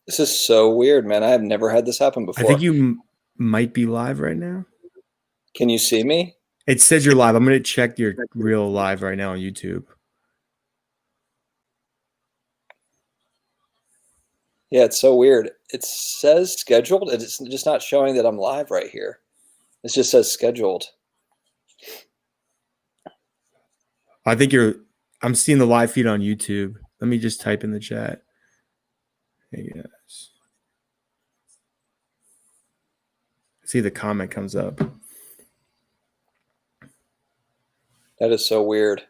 This is so weird, man. I have never had this happen I think before. you might be live right now. Can you see me? It says you're live. I'm going to check your real live right now on YouTube. Yeah, it's so weird. It says scheduled. It's just not showing that I'm live right here. It just says scheduled. I think I'm seeing the live feed on YouTube. Let me just type in the chat. Hey guys. See the comment comes up. That is so weird.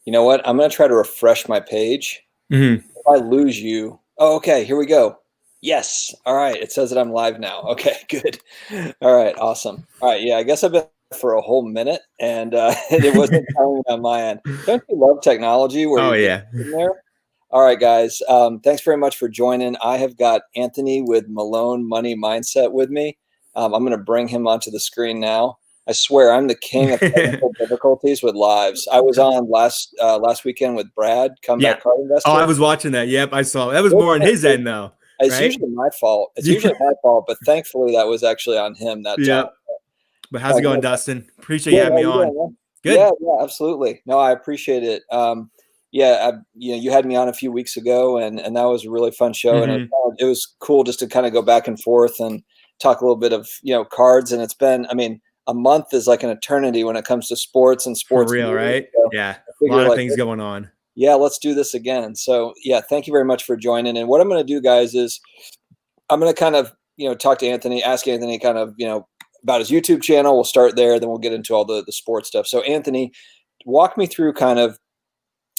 You know what? I'm going to try to refresh my page. Mm-hmm. If I lose you. Oh, okay. Here we go. Yes. All right. It says that I'm live now. Okay, good. All right. Awesome. All right. Yeah, I guess I've been for a whole minute and it wasn't coming on my end. Don't you love technology where Oh you're just yeah. in there? All right, guys. Thanks very much for joining. I have got Anthony with Milone Money Mindset with me. I'm going to bring him onto the screen now. I swear I'm the king of technical difficulties with lives. I was on last weekend with Brad, Yeah. Comeback Card Oh, I Investor. was watching that. Yep, I saw. That was more on his end though, It's right? usually my fault. It's Yeah. usually my fault, but thankfully that was actually on him that time. Yep. But how's it going, Dustin? Appreciate you Good. having How me you on. doing, man? Good. Yeah, absolutely. No, I appreciate it. Yeah, you had me on a few weeks ago, and that was a really fun show, and Mm-hmm. it was cool just to kind of go back and forth and talk a little bit of cards. And it's been, I mean, a month is like an eternity when it comes to sports and For sports real, news. right? So Yeah. I A lot figure of like, things going on. yeah, let's do this again. So yeah, thank you very much for joining. And what I'm going to do, guys, is I'm going to kind of talk to Anthony, ask Anthony kind of about his YouTube channel. We'll start there, then we'll get into all the sports stuff. So Anthony, walk me through kind of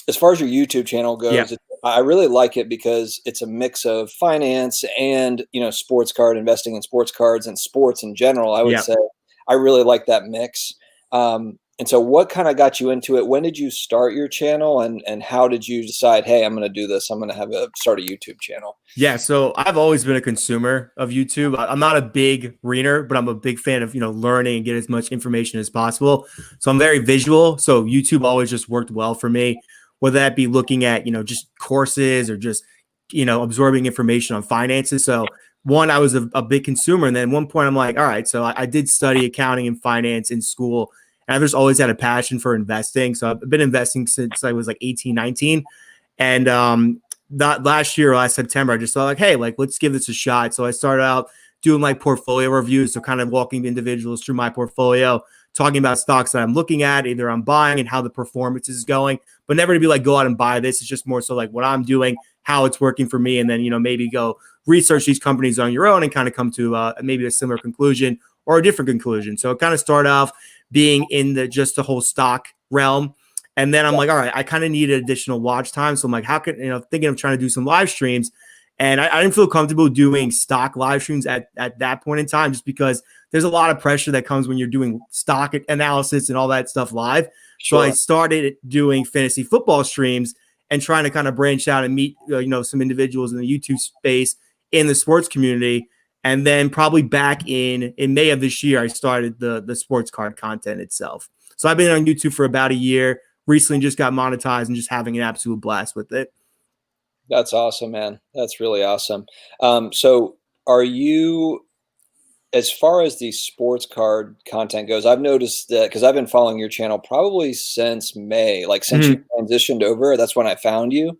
as far as your YouTube channel Yeah. goes. I really like it because it's a mix of finance and sports card investing in sports cards and sports in general. I would Yeah. say I really like that mix. And so, what kind of got you into it? When did you start your channel, and how did you decide? Hey, I'm going to do this. I'm going to start a YouTube channel. Yeah, so I've always been a consumer of YouTube. I'm not a big reader, but I'm a big fan of, learning and get as much information as possible. So I'm very visual. So YouTube always just worked well for me, whether that be looking at, just courses or just, absorbing information on finances. So one, I was a big consumer. And then at one point I'm like, all right, so I did study accounting and finance in school. And I've just always had a passion for investing. So I've been investing since I was like 18, 19. And that last September, I just thought like, hey, like let's give this a shot. So I started out doing like portfolio reviews, so kind of walking individuals through my portfolio, talking about stocks that I'm looking at, either I'm buying and how the performance is going, but never to be like go out and buy this. It's just more so like what I'm doing, how it's working for me, and then maybe go research these companies on your own and kind of come to maybe a similar conclusion or a different conclusion. So it kind of started off being in the whole stock realm. And then I'm like, all right, I kind of need additional watch time. So I'm like, how can, thinking of trying to do some live streams. And I didn't feel comfortable doing stock live streams at that point in time, just because there's a lot of pressure that comes when you're doing stock analysis and all that stuff live. So I started doing fantasy football streams and trying to kind of branch out and meet, some individuals in the YouTube space in the sports community. And then probably back in May of this year, I started the sports card content itself. So I've been on YouTube for about a year. Recently just got monetized and just having an absolute blast with it. That's awesome, man. That's really awesome. So are you, as far as the sports card content goes, I've noticed that because I've been following your channel probably since May, like since you transitioned over, that's when I found you.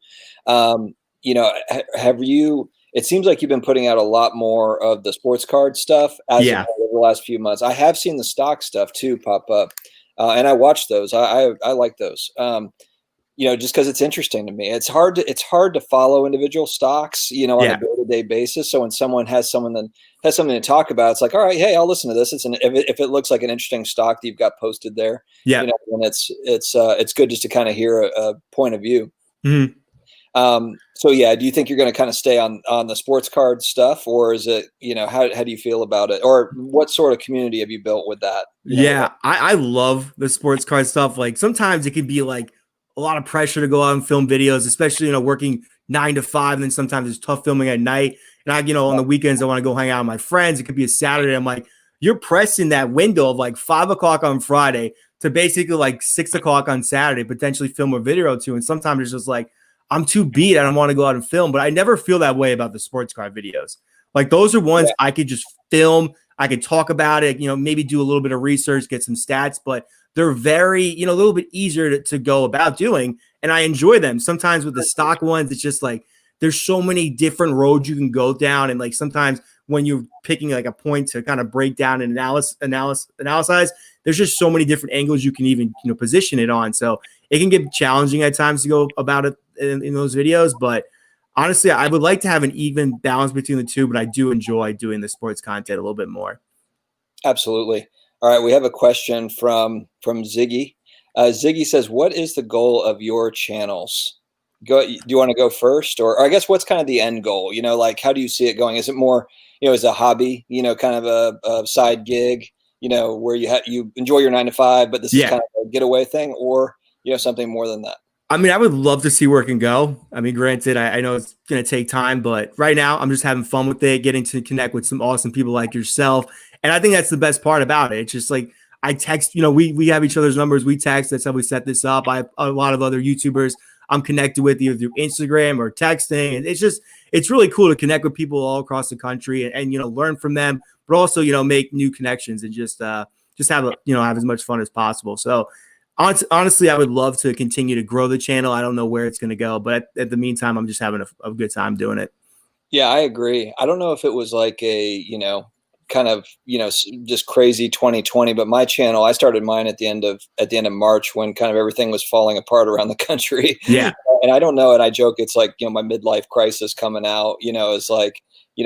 Have you, it seems like you've been putting out a lot more of the sports card stuff as of over the last few months. I have seen the stock stuff too pop up. And I watch those. I like those. Just because it's interesting to me. It's hard to follow individual stocks, on a day-to-day basis. So when someone has something to talk about, it's like, all right, hey, I'll listen to this. If it looks like an interesting stock that you've got posted there, and it's good just to kind of hear a point of view. Mm-hmm. So yeah, do you think you're going to kind of stay on the sports card stuff, or is it, how do you feel about it, or what sort of community have you built with that? I love the sports card stuff. Like sometimes it can be like a lot of pressure to go out and film videos, especially, working 9 to 5. And then sometimes it's tough filming at night. And on the weekends, I want to go hang out with my friends. It could be a Saturday. I'm like, you're pressing that window of like 5 o'clock on Friday to basically like 6 o'clock on Saturday, potentially film a video or two. And sometimes it's just like, I'm too beat. I don't want to go out and film, but I never feel that way about the sports card videos. Like those are ones I could just film. I could talk about it, maybe do a little bit of research, get some stats, but they're very, a little bit easier to go about doing. And I enjoy them. Sometimes with the stock ones, it's just like, there's so many different roads you can go down. And like sometimes when you're picking like a point to kind of break down and analyze, there's just so many different angles you can even, position it on. So it can get challenging at times to go about it in those videos. But honestly, I would like to have an even balance between the two, but I do enjoy doing the sports content a little bit more. Absolutely. All right. We have a question from Ziggy. Ziggy says, what is the goal of your channels? Do you want to go first, or I guess what's kind of the end goal? Like how do you see it going? Is it more, as a hobby, kind of a side gig, where you enjoy your 9 to 5, but this is kind of a getaway thing, or something more than that? I mean, I would love to see where it can go. I mean, granted, I know it's going to take time, but right now I'm just having fun with it, getting to connect with some awesome people like yourself. And I think that's the best part about it. It's just like I text, we have each other's numbers. We text. That's how we set this up. I have a lot of other YouTubers I'm connected with either through Instagram or texting. And it's really cool to connect with people all across the country and learn from them, but also, make new connections and just have as much fun as possible. So honestly, I would love to continue to grow the channel. I don't know where it's going to go, but at the meantime, I'm just having a good time doing it. Yeah, I agree. I don't know if it was like a, kind of, just crazy 2020, but my channel, I started mine at the end of March when kind of everything was falling apart around the country. Yeah. And I don't know. And I joke, it's like, my midlife crisis coming out, is like,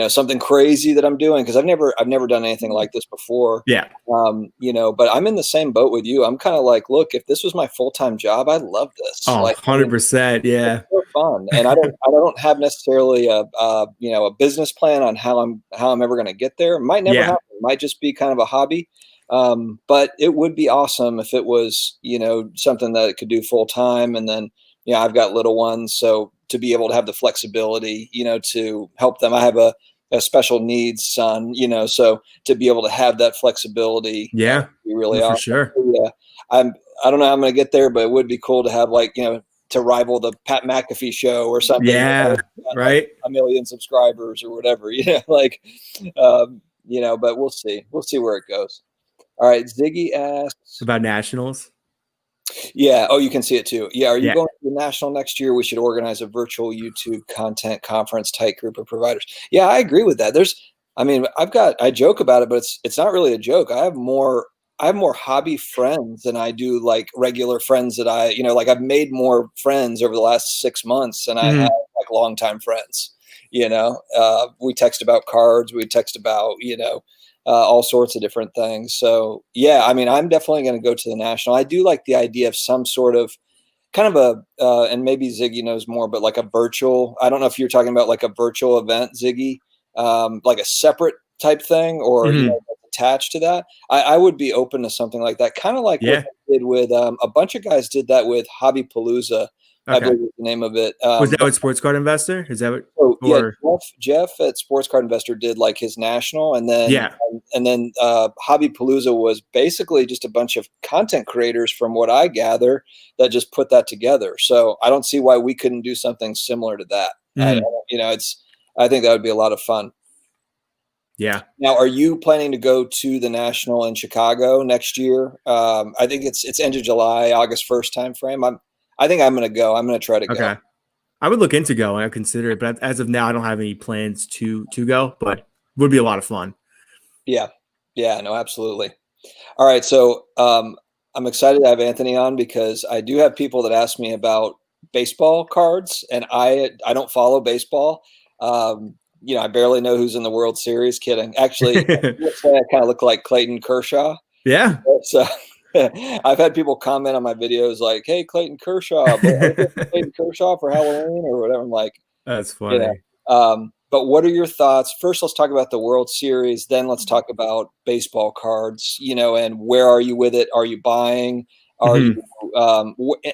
something crazy that I'm doing. Cause I've never done anything like this before. Yeah. But I'm in the same boat with you. I'm kind of like, look, if this was my full-time job, I'd love this. Oh, like 100%. Yeah. It's so fun. And I don't have necessarily a business plan on how I'm ever going to get there. It might never happen. It might just be kind of a hobby. But it would be awesome if it was, something that it could do full time. And then, I've got little ones. So to be able to have the flexibility, to help them. I have a special needs son, so to be able to have that flexibility. Yeah. Be really awesome. For sure. Yeah. I don't know how I'm going to get there, but it would be cool to have to rival the Pat McAfee show or something. Yeah. Right. Like 1 million subscribers or whatever, but we'll see. We'll see where it goes. All right. Ziggy asks about nationals. Yeah. Oh, you can see it too. Yeah. Are you going to the national next year? We should organize a virtual YouTube content conference, tight group of providers. Yeah, I agree with that. I joke about it, but it's not really a joke. I have more hobby friends than I do like regular friends that I've made more friends over the last 6 months than I have like longtime friends. We text about cards, we text about, all sorts of different things. So yeah, I'm definitely going to go to the national. I do like the idea of some sort of kind of and maybe Ziggy knows more, but like a virtual, I don't know if you're talking about like a virtual event, Ziggy, like a separate type thing or attached to that. I would be open to something like that. Kind of like what I did with a bunch of guys did that with Hobby Palooza. I believe is the name of it. Was that with Sports Card Investor? Is that what? Yeah, Jeff at Sports Card Investor did like his national, and then Hobby Palooza was basically just a bunch of content creators, from what I gather, that just put that together. So I don't see why we couldn't do something similar to that. I think that would be a lot of fun. Yeah. Now, are you planning to go to the national in Chicago next year? I think it's end of July, August 1st timeframe. I think I'm going to go. I'm going to try to go. Okay. I would look into going. I consider it, but as of now, I don't have any plans to go, but it would be a lot of fun. Yeah. Yeah, no, absolutely. All right. So I'm excited to have Anthony on because I do have people that ask me about baseball cards, and I don't follow baseball. I barely know who's in the World Series. Kidding. Actually, I kind of look like Clayton Kershaw. Yeah. So I've had people comment on my videos like, "Hey, Clayton Kershaw, Clayton Kershaw for Halloween or whatever." I'm like, that's funny. But what are your thoughts? First, let's talk about the World Series. Then let's talk about baseball cards. And where are you with it? Are you buying? Are you?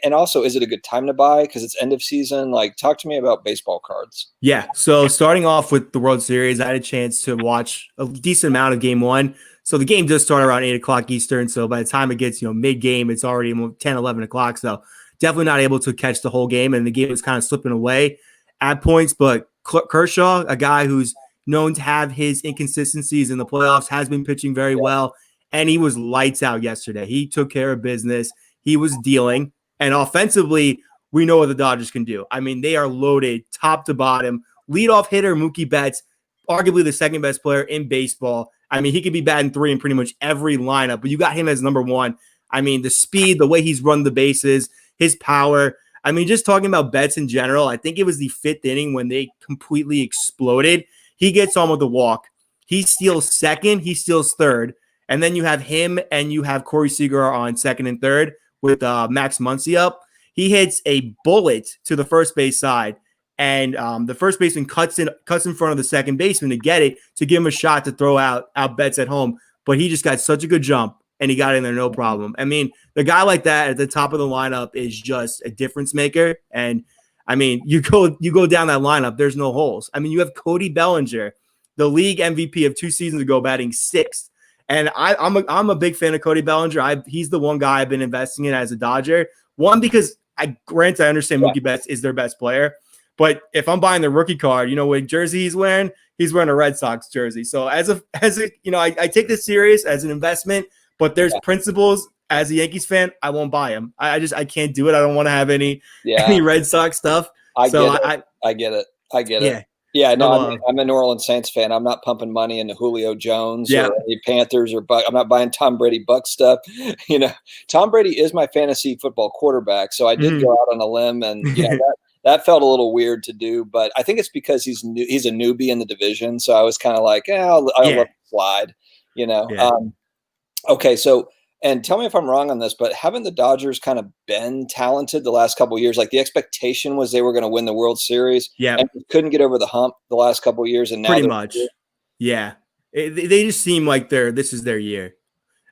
And also, is it a good time to buy because it's end of season? Like, talk to me about baseball cards. Yeah. So starting off with the World Series, I had a chance to watch a decent amount of Game 1. So the game does start around 8 o'clock Eastern. So by the time it gets, mid-game, it's already 10, 11 o'clock. So definitely not able to catch the whole game, and the game was kind of slipping away at points. But Kershaw, a guy who's known to have his inconsistencies in the playoffs, has been pitching very well, and he was lights out yesterday. He took care of business. He was dealing, and offensively, we know what the Dodgers can do. I mean, they are loaded top to bottom. Leadoff hitter Mookie Betts, arguably the second best player in baseball. I mean, he could be batting 3 in pretty much every lineup, but you got him as number 1. I mean, the speed, the way he's run the bases, his power. I mean, just talking about Betts in general, I think it was the 5th inning when they completely exploded. He gets on with the walk. He steals second. He steals third. And then you have him and you have Corey Seager on second and third with Max Muncy up. He hits a bullet to the first base side. And the first baseman cuts in front of the second baseman to get it, to give him a shot to throw out Betts at home. But he just got such a good jump, and he got in there no problem. I mean, the guy like that at the top of the lineup is just a difference maker. And I mean, you go down that lineup, there's no holes. I mean, you have Cody Bellinger, the league MVP of 2 seasons ago, batting 6th. And I'm a big fan of Cody Bellinger. He's the one guy I've been investing in as a Dodger. One, because I understand Mookie Betts is their best player. But if I'm buying the rookie card, you know what jersey he's wearing? He's wearing a Red Sox jersey. So as a you know, I take this serious as an investment, but there's principles. As a Yankees fan, I won't buy him. I can't do it. I don't want to have any Red Sox stuff. I get it. Yeah, no, I'm a New Orleans Saints fan. I'm not pumping money into Julio Jones or any Panthers or Buck. I'm not buying Tom Brady Buck stuff. You know, Tom Brady is my fantasy football quarterback, so I did go out on a limb, and that felt a little weird to do. But I think it's because he's a newbie in the division, so I was kind of like, I'll let it slide. You know. Yeah. Okay, so. And tell me if I'm wrong on this, but haven't the Dodgers kind of been talented the last couple of years? Like the expectation was they were going to win the World Series, and couldn't get over the hump the last couple of years, and now pretty much, they just seem like this is their year.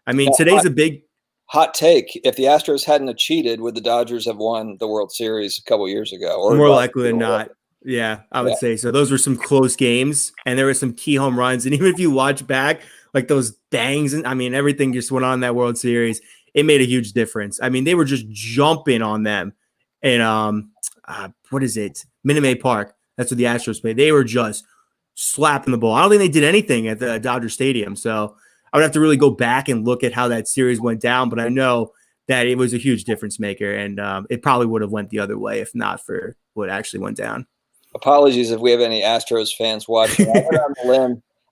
I mean, today's a big hot take. If the Astros hadn't have cheated, would the Dodgers have won the World Series a couple of years ago? Or more likely than not. Yeah, I would say so. Those were some close games, and there were some key home runs. And even if you watch back, like those bangs, and I mean, everything just went on in that World Series. It made a huge difference. I mean, they were just jumping on them. And what is it? Minute Maid Park. That's what the Astros played. They were just slapping the ball. I don't think they did anything at the Dodger Stadium. So I would have to really go back and look at how that series went down. But I know that it was a huge difference maker, and it probably would have went the other way if not for what actually went down. Apologies if we have any Astros fans watching. I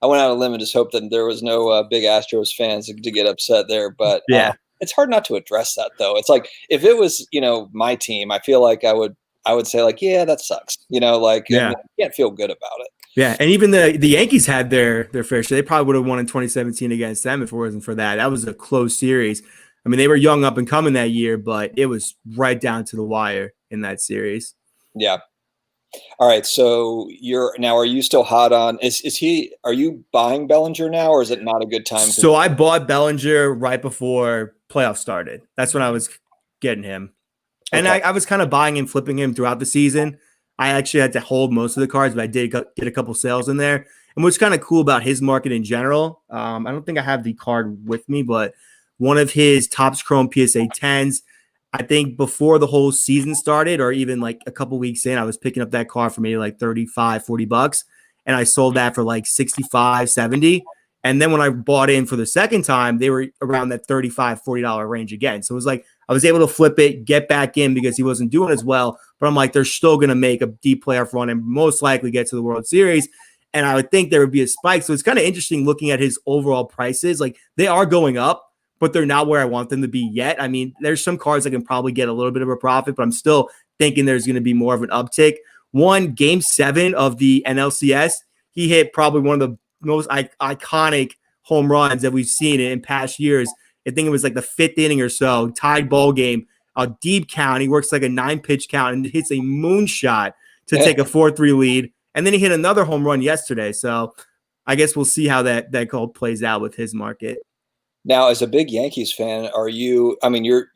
went out on a limb and just hoped that there was no big Astros fans to get upset there. But it's hard not to address that, though. It's like if it was, my team, I feel like I would say like, yeah, that sucks. You can't feel good about it. Yeah, and even the Yankees had their fair share. They probably would have won in 2017 against them if it wasn't for that. That was a close series. I mean, they were young up and coming that year, but it was right down to the wire in that series. Yeah. All right. So are you still hot on, are you buying Bellinger now, or is it not a good time? So I bought Bellinger right before playoffs started. That's when I was getting him. And I was kind of buying and flipping him throughout the season. I actually had to hold most of the cards, but I did get a couple sales in there. And what's kind of cool about his market in general, I don't think I have the card with me, but one of his Topps Chrome PSA 10s, I think before the whole season started, or even like a couple weeks in, I was picking up that car for maybe like $35-$40. And I sold that for like $65-$70. And then when I bought in for the second time, they were around that $35-$40 range again. So it was like I was able to flip it, get back in because he wasn't doing as well. But I'm like, they're still going to make a deep playoff run and most likely get to the World Series. And I would think there would be a spike. So it's kind of interesting looking at his overall prices. Like they are going up, but they're not where I want them to be yet. I mean, there's some cards that can probably get a little bit of a profit, but I'm still thinking there's going to be more of an uptick. Game 7 of the NLCS, he hit probably one of the most iconic home runs that we've seen in past years. I think it was like the 5th inning or so, tied ball game, a deep count. He works like a 9-pitch count and hits a moonshot to take a 4-3 lead. And then he hit another home run yesterday. So I guess we'll see how that call plays out with his market. Now, as a big Yankees fan, are you? I mean, you're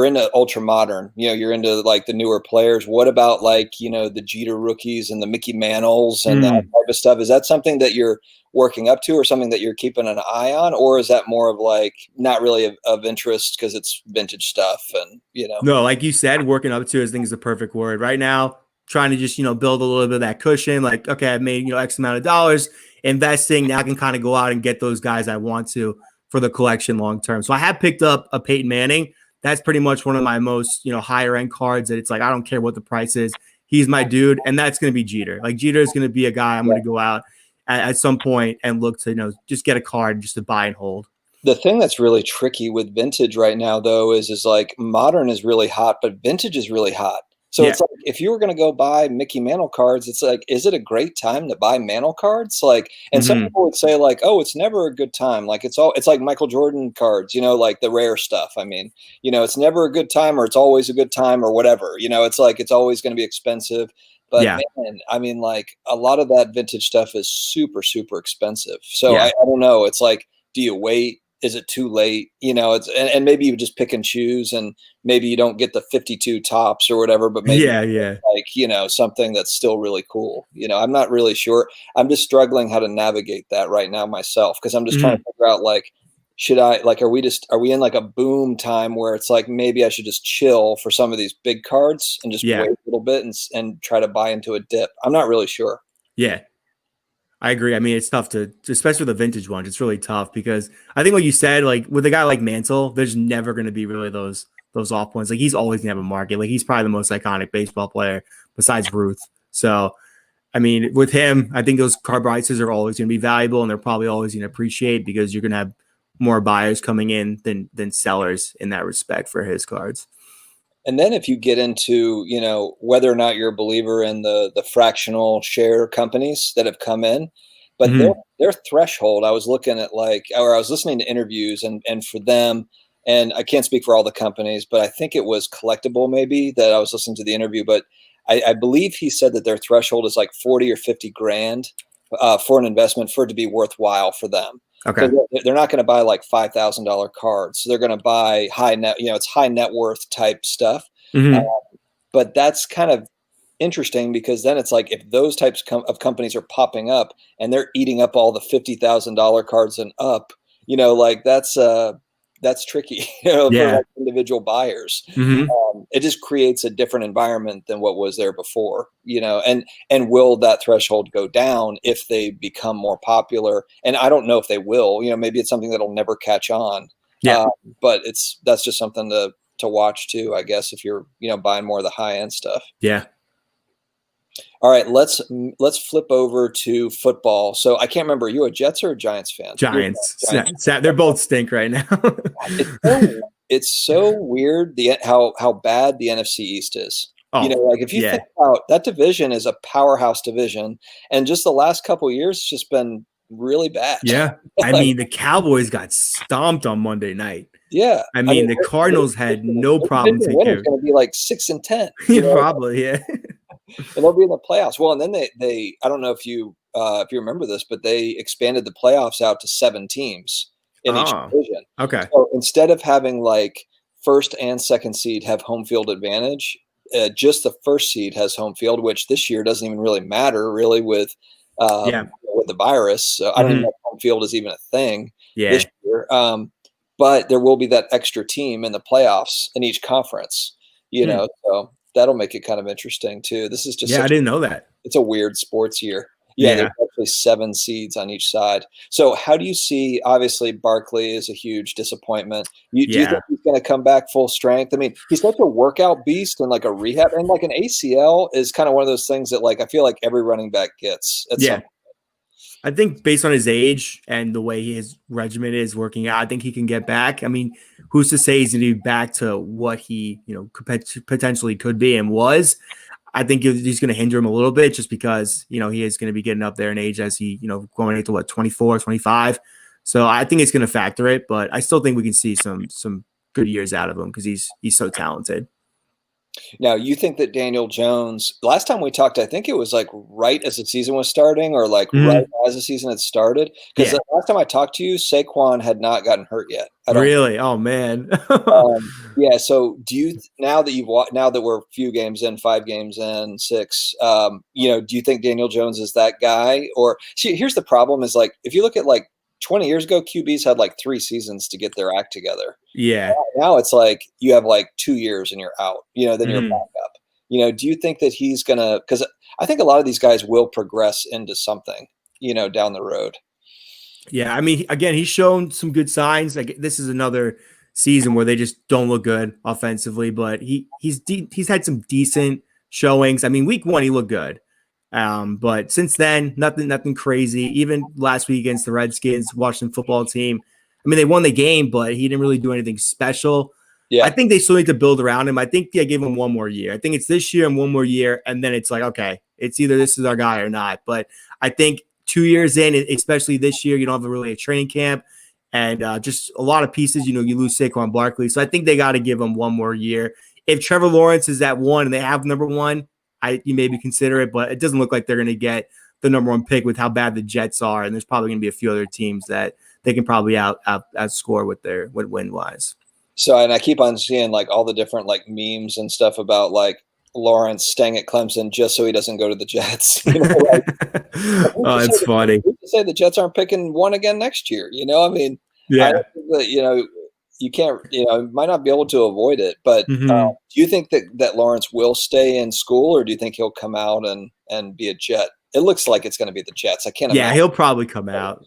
into ultra modern. You're into like the newer players. What about like the Jeter rookies and the Mickey Mantles and that type of stuff? Is that something that you're working up to, or something that you're keeping an eye on, or is that more of like not really of interest because it's vintage stuff and No, like you said, working up to, I think is the perfect word right now. Trying to just build a little bit of that cushion. Like, okay, I've made X amount of dollars investing. Now I can kind of go out and get those guys I want to for the collection long term. So I have picked up a Peyton Manning. That's pretty much one of my most higher end cards. That it's like I don't care what the price is. He's my dude, and that's going to be Jeter. Like Jeter is going to be a guy I'm going to go out at some point and look to just get a card just to buy and hold. The thing that's really tricky with vintage right now, though, is like modern is really hot, but vintage is really hot. So it's like if you were going to go buy Mickey Mantle cards, it's like, is it a great time to buy Mantle cards? Like, and some people would say like, oh, it's never a good time. Like it's like Michael Jordan cards, like the rare stuff. I mean, it's never a good time, or it's always a good time, or whatever. It's like it's always going to be expensive. But man, I mean, like a lot of that vintage stuff is super, super expensive. So I don't know. It's like, do you wait? Is it too late? It's and maybe you just pick and choose, and maybe you don't get the 52 tops or whatever, but maybe like something that's still really cool. I'm not really sure. I'm just struggling how to navigate that right now myself, because I'm just trying to figure out like, should I like are we in like a boom time where it's like maybe I should just chill for some of these big cards and just wait a little bit and try to buy into a dip. I'm not really sure. Yeah. I agree. I mean, it's tough to, especially with the vintage ones, it's really tough because I think what you said, like with a guy like Mantle, there's never going to be really those off points. Like he's always gonna have a market. Like he's probably the most iconic baseball player besides Ruth. So, I mean, with him, I think those card prices are always going to be valuable, and they're probably always going to appreciate because you're going to have more buyers coming in than sellers in that respect for his cards. And then if you get into, whether or not you're a believer in the fractional share companies that have come in, but their threshold, I was looking at I was listening to interviews and for them, and I can't speak for all the companies, but I think it was Collectible maybe that I was listening to the interview, but I believe he said that their threshold is like 40 or 50 grand for an investment for it to be worthwhile for them. Okay. So they're not going to buy like $5,000 cards. So they're going to buy it's high net worth type stuff. But that's kind of interesting because then it's like if those types of companies are popping up and they're eating up all the $50,000 cards and up, like that's tricky, for like individual buyers. It just creates a different environment than what was there before, and will that threshold go down if they become more popular? And I don't know if they will, maybe it's something that'll never catch on. But that's just something to watch too, I guess, if you're, buying more of the high end stuff. Yeah. All right, let's flip over to football. So I can't remember, are you a Jets or a Giants fan? Giants. They're both stink right now. It's so weird how bad the NFC East is. Like if you think about that division is a powerhouse division, and just the last couple of years, it's just been really bad. Yeah, I mean the Cowboys got stomped on Monday night. Yeah, I mean the Cardinals had no problem taking care. It's going to be like 6-10. Probably, yeah. And they'll be in the playoffs. Well, and then they I don't know if you remember this, but they expanded the playoffs out to 7 teams in each division. Okay. So instead of having like first and second seed have home field advantage, just the first seed has home field, which this year doesn't even really matter really with the virus. So I don't even know if home field is even a thing this year. But there will be that extra team in the playoffs in each conference, so that'll make it kind of interesting too. This is just I didn't know that. It's a weird sports year. There's actually 7 seeds on each side. So how do you see, obviously Barkley is a huge disappointment. Do you think he's going to come back full strength? I mean, he's such a workout beast and like a rehab, and like an ACL is kind of one of those things that like I feel like every running back gets at some point. I think based on his age and the way his regimen is working out, I think he can get back. I mean, who's to say he's going to be back to what he, potentially could be and was? I think he's going to hinder him a little bit just because, he is going to be getting up there in age as he, going into 24, 25. So I think it's going to factor it, but I still think we can see some good years out of him because he's so talented. Now, you think that Daniel Jones, last time we talked, I think it was like right as the season was starting or like right as the season had started. Because the last time I talked to you, Saquon had not gotten hurt yet. I don't Really? Oh, man. Yeah. So do you, now that we're a few games in, 5 games in, 6, do you think Daniel Jones is that guy? Or see, here's the problem is like, if you look at like 20 years ago, QBs had like 3 seasons to get their act together. Yeah. Now it's like you have like 2 years and you're out, then you're back up. Do you think that he's going to, because I think a lot of these guys will progress into something, down the road. Yeah. I mean, again, he's shown some good signs. Like this is another season where they just don't look good offensively, but he's had some decent showings. I mean, week 1, he looked good. But since then, nothing crazy. Even last week against the Redskins, Washington football team. I mean, they won the game, but he didn't really do anything special. Yeah. I think they still need to build around him. I think they gave him one more year. I think it's this year and one more year. And then it's like, okay, it's either this is our guy or not. But I think 2 years in, especially this year, you don't have really a training camp and just a lot of pieces, you lose Saquon Barkley. So I think they got to give him one more year. If Trevor Lawrence is at 1 and they have number 1, you maybe consider it, but it doesn't look like they're going to get the number 1 pick with how bad the Jets are. And there's probably going to be a few other teams that they can probably outscore with win wise. So, and I keep on seeing like all the different like memes and stuff about like Lawrence staying at Clemson just so he doesn't go to the Jets. Oh, it's funny. We say the Jets aren't picking 1 again next year. I mean, yeah. I think that, you can't, might not be able to avoid it. But do you think that Lawrence will stay in school, or do you think he'll come out and be a Jet? It looks like it's going to be the Jets. I can't. Yeah, he'll probably come out.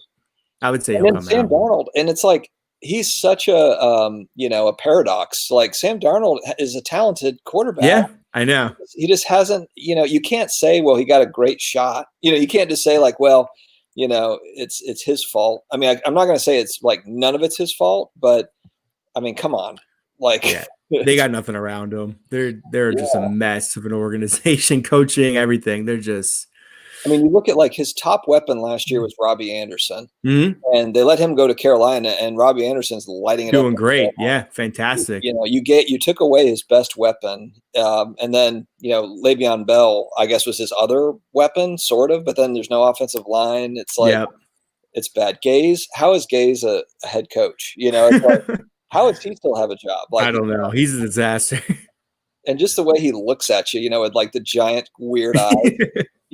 I would say he'll come Sam out. Darnold, and it's like he's such a a paradox. Like Sam Darnold is a talented quarterback. Yeah, I know. He just hasn't. You can't say, well, he got a great shot. You can't just say like, well, it's his fault. I mean, I'm not going to say it's like none of it's his fault, but I mean, come on, like they got nothing around them. They're just a mess of an organization, coaching, everything. They're just. I mean, you look at like his top weapon last year was Robbie Anderson, and they let him go to Carolina, and Robbie Anderson's lighting it up. Doing great, yeah, fantastic. You took away his best weapon, and then Le'Veon Bell, I guess, was his other weapon, sort of. But then there's no offensive line. It's like it's bad. Gaze, how is Gaze a head coach? It's like, how does he still have a job? Like, I don't know. He's a disaster. And just the way he looks at you, with like the giant weird eyes.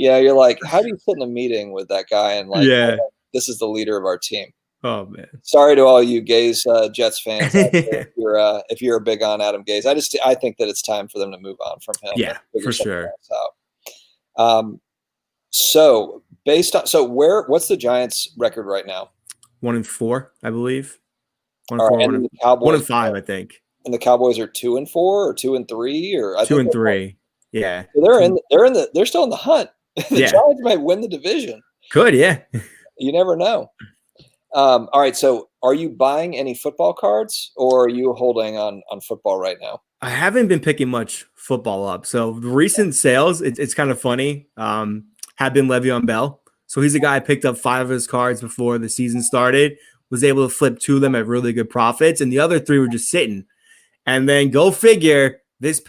You're like, how do you sit in a meeting with that guy and like, this is the leader of our team? Oh man, sorry to all you Gaze Jets fans. If you're big on Adam Gaze, I think that it's time for them to move on from him. Yeah, for sure. So what's the Giants' record right now? 1-4, I believe. 1-4. 1-5, I think. And the Cowboys are 2-4 or 2-3 or 2-3. Yeah, so they're still in the hunt. The Giants might win the division. Could, yeah. You never know. All right. So are you buying any football cards, or are you holding on football right now? I haven't been picking much football up. So the recent sales, it's kind of funny, have been Le'Veon Bell. So he's a guy I picked up 5 of his cards before the season started, was able to flip 2 of them at really good profits, and the other 3 were just sitting. And then go figure, this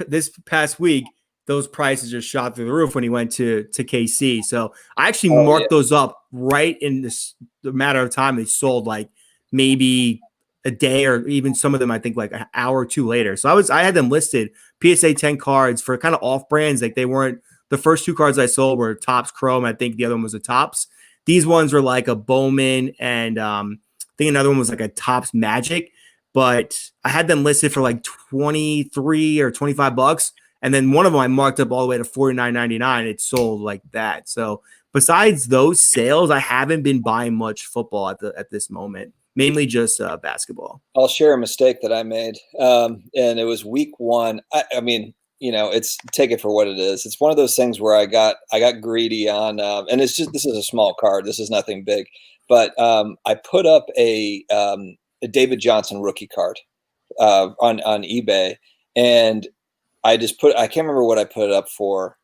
past week, those prices just shot through the roof when he went to KC. So I actually marked those up right in the matter of time. They sold like maybe a day, or even some of them, I think like an hour or 2 later. So I had them listed PSA 10 cards for kind of off brands. Like they weren't, the first 2 cards I sold were Topps Chrome. I think the other one was a Topps. These ones were like a Bowman, and I think another one was like a Topps Magic, but I had them listed for like 23 or 25 bucks. And then one of them I marked up all the way to $49.99. It sold like that. So besides those sales, I haven't been buying much football at this moment. Mainly just basketball. I'll share a mistake that I made, and it was week 1. I mean, it's, take it for what it is. It's one of those things where I got greedy on, and this is a small card. This is nothing big, but I put up a David Johnson rookie card on eBay, and I can't remember what I put it up for.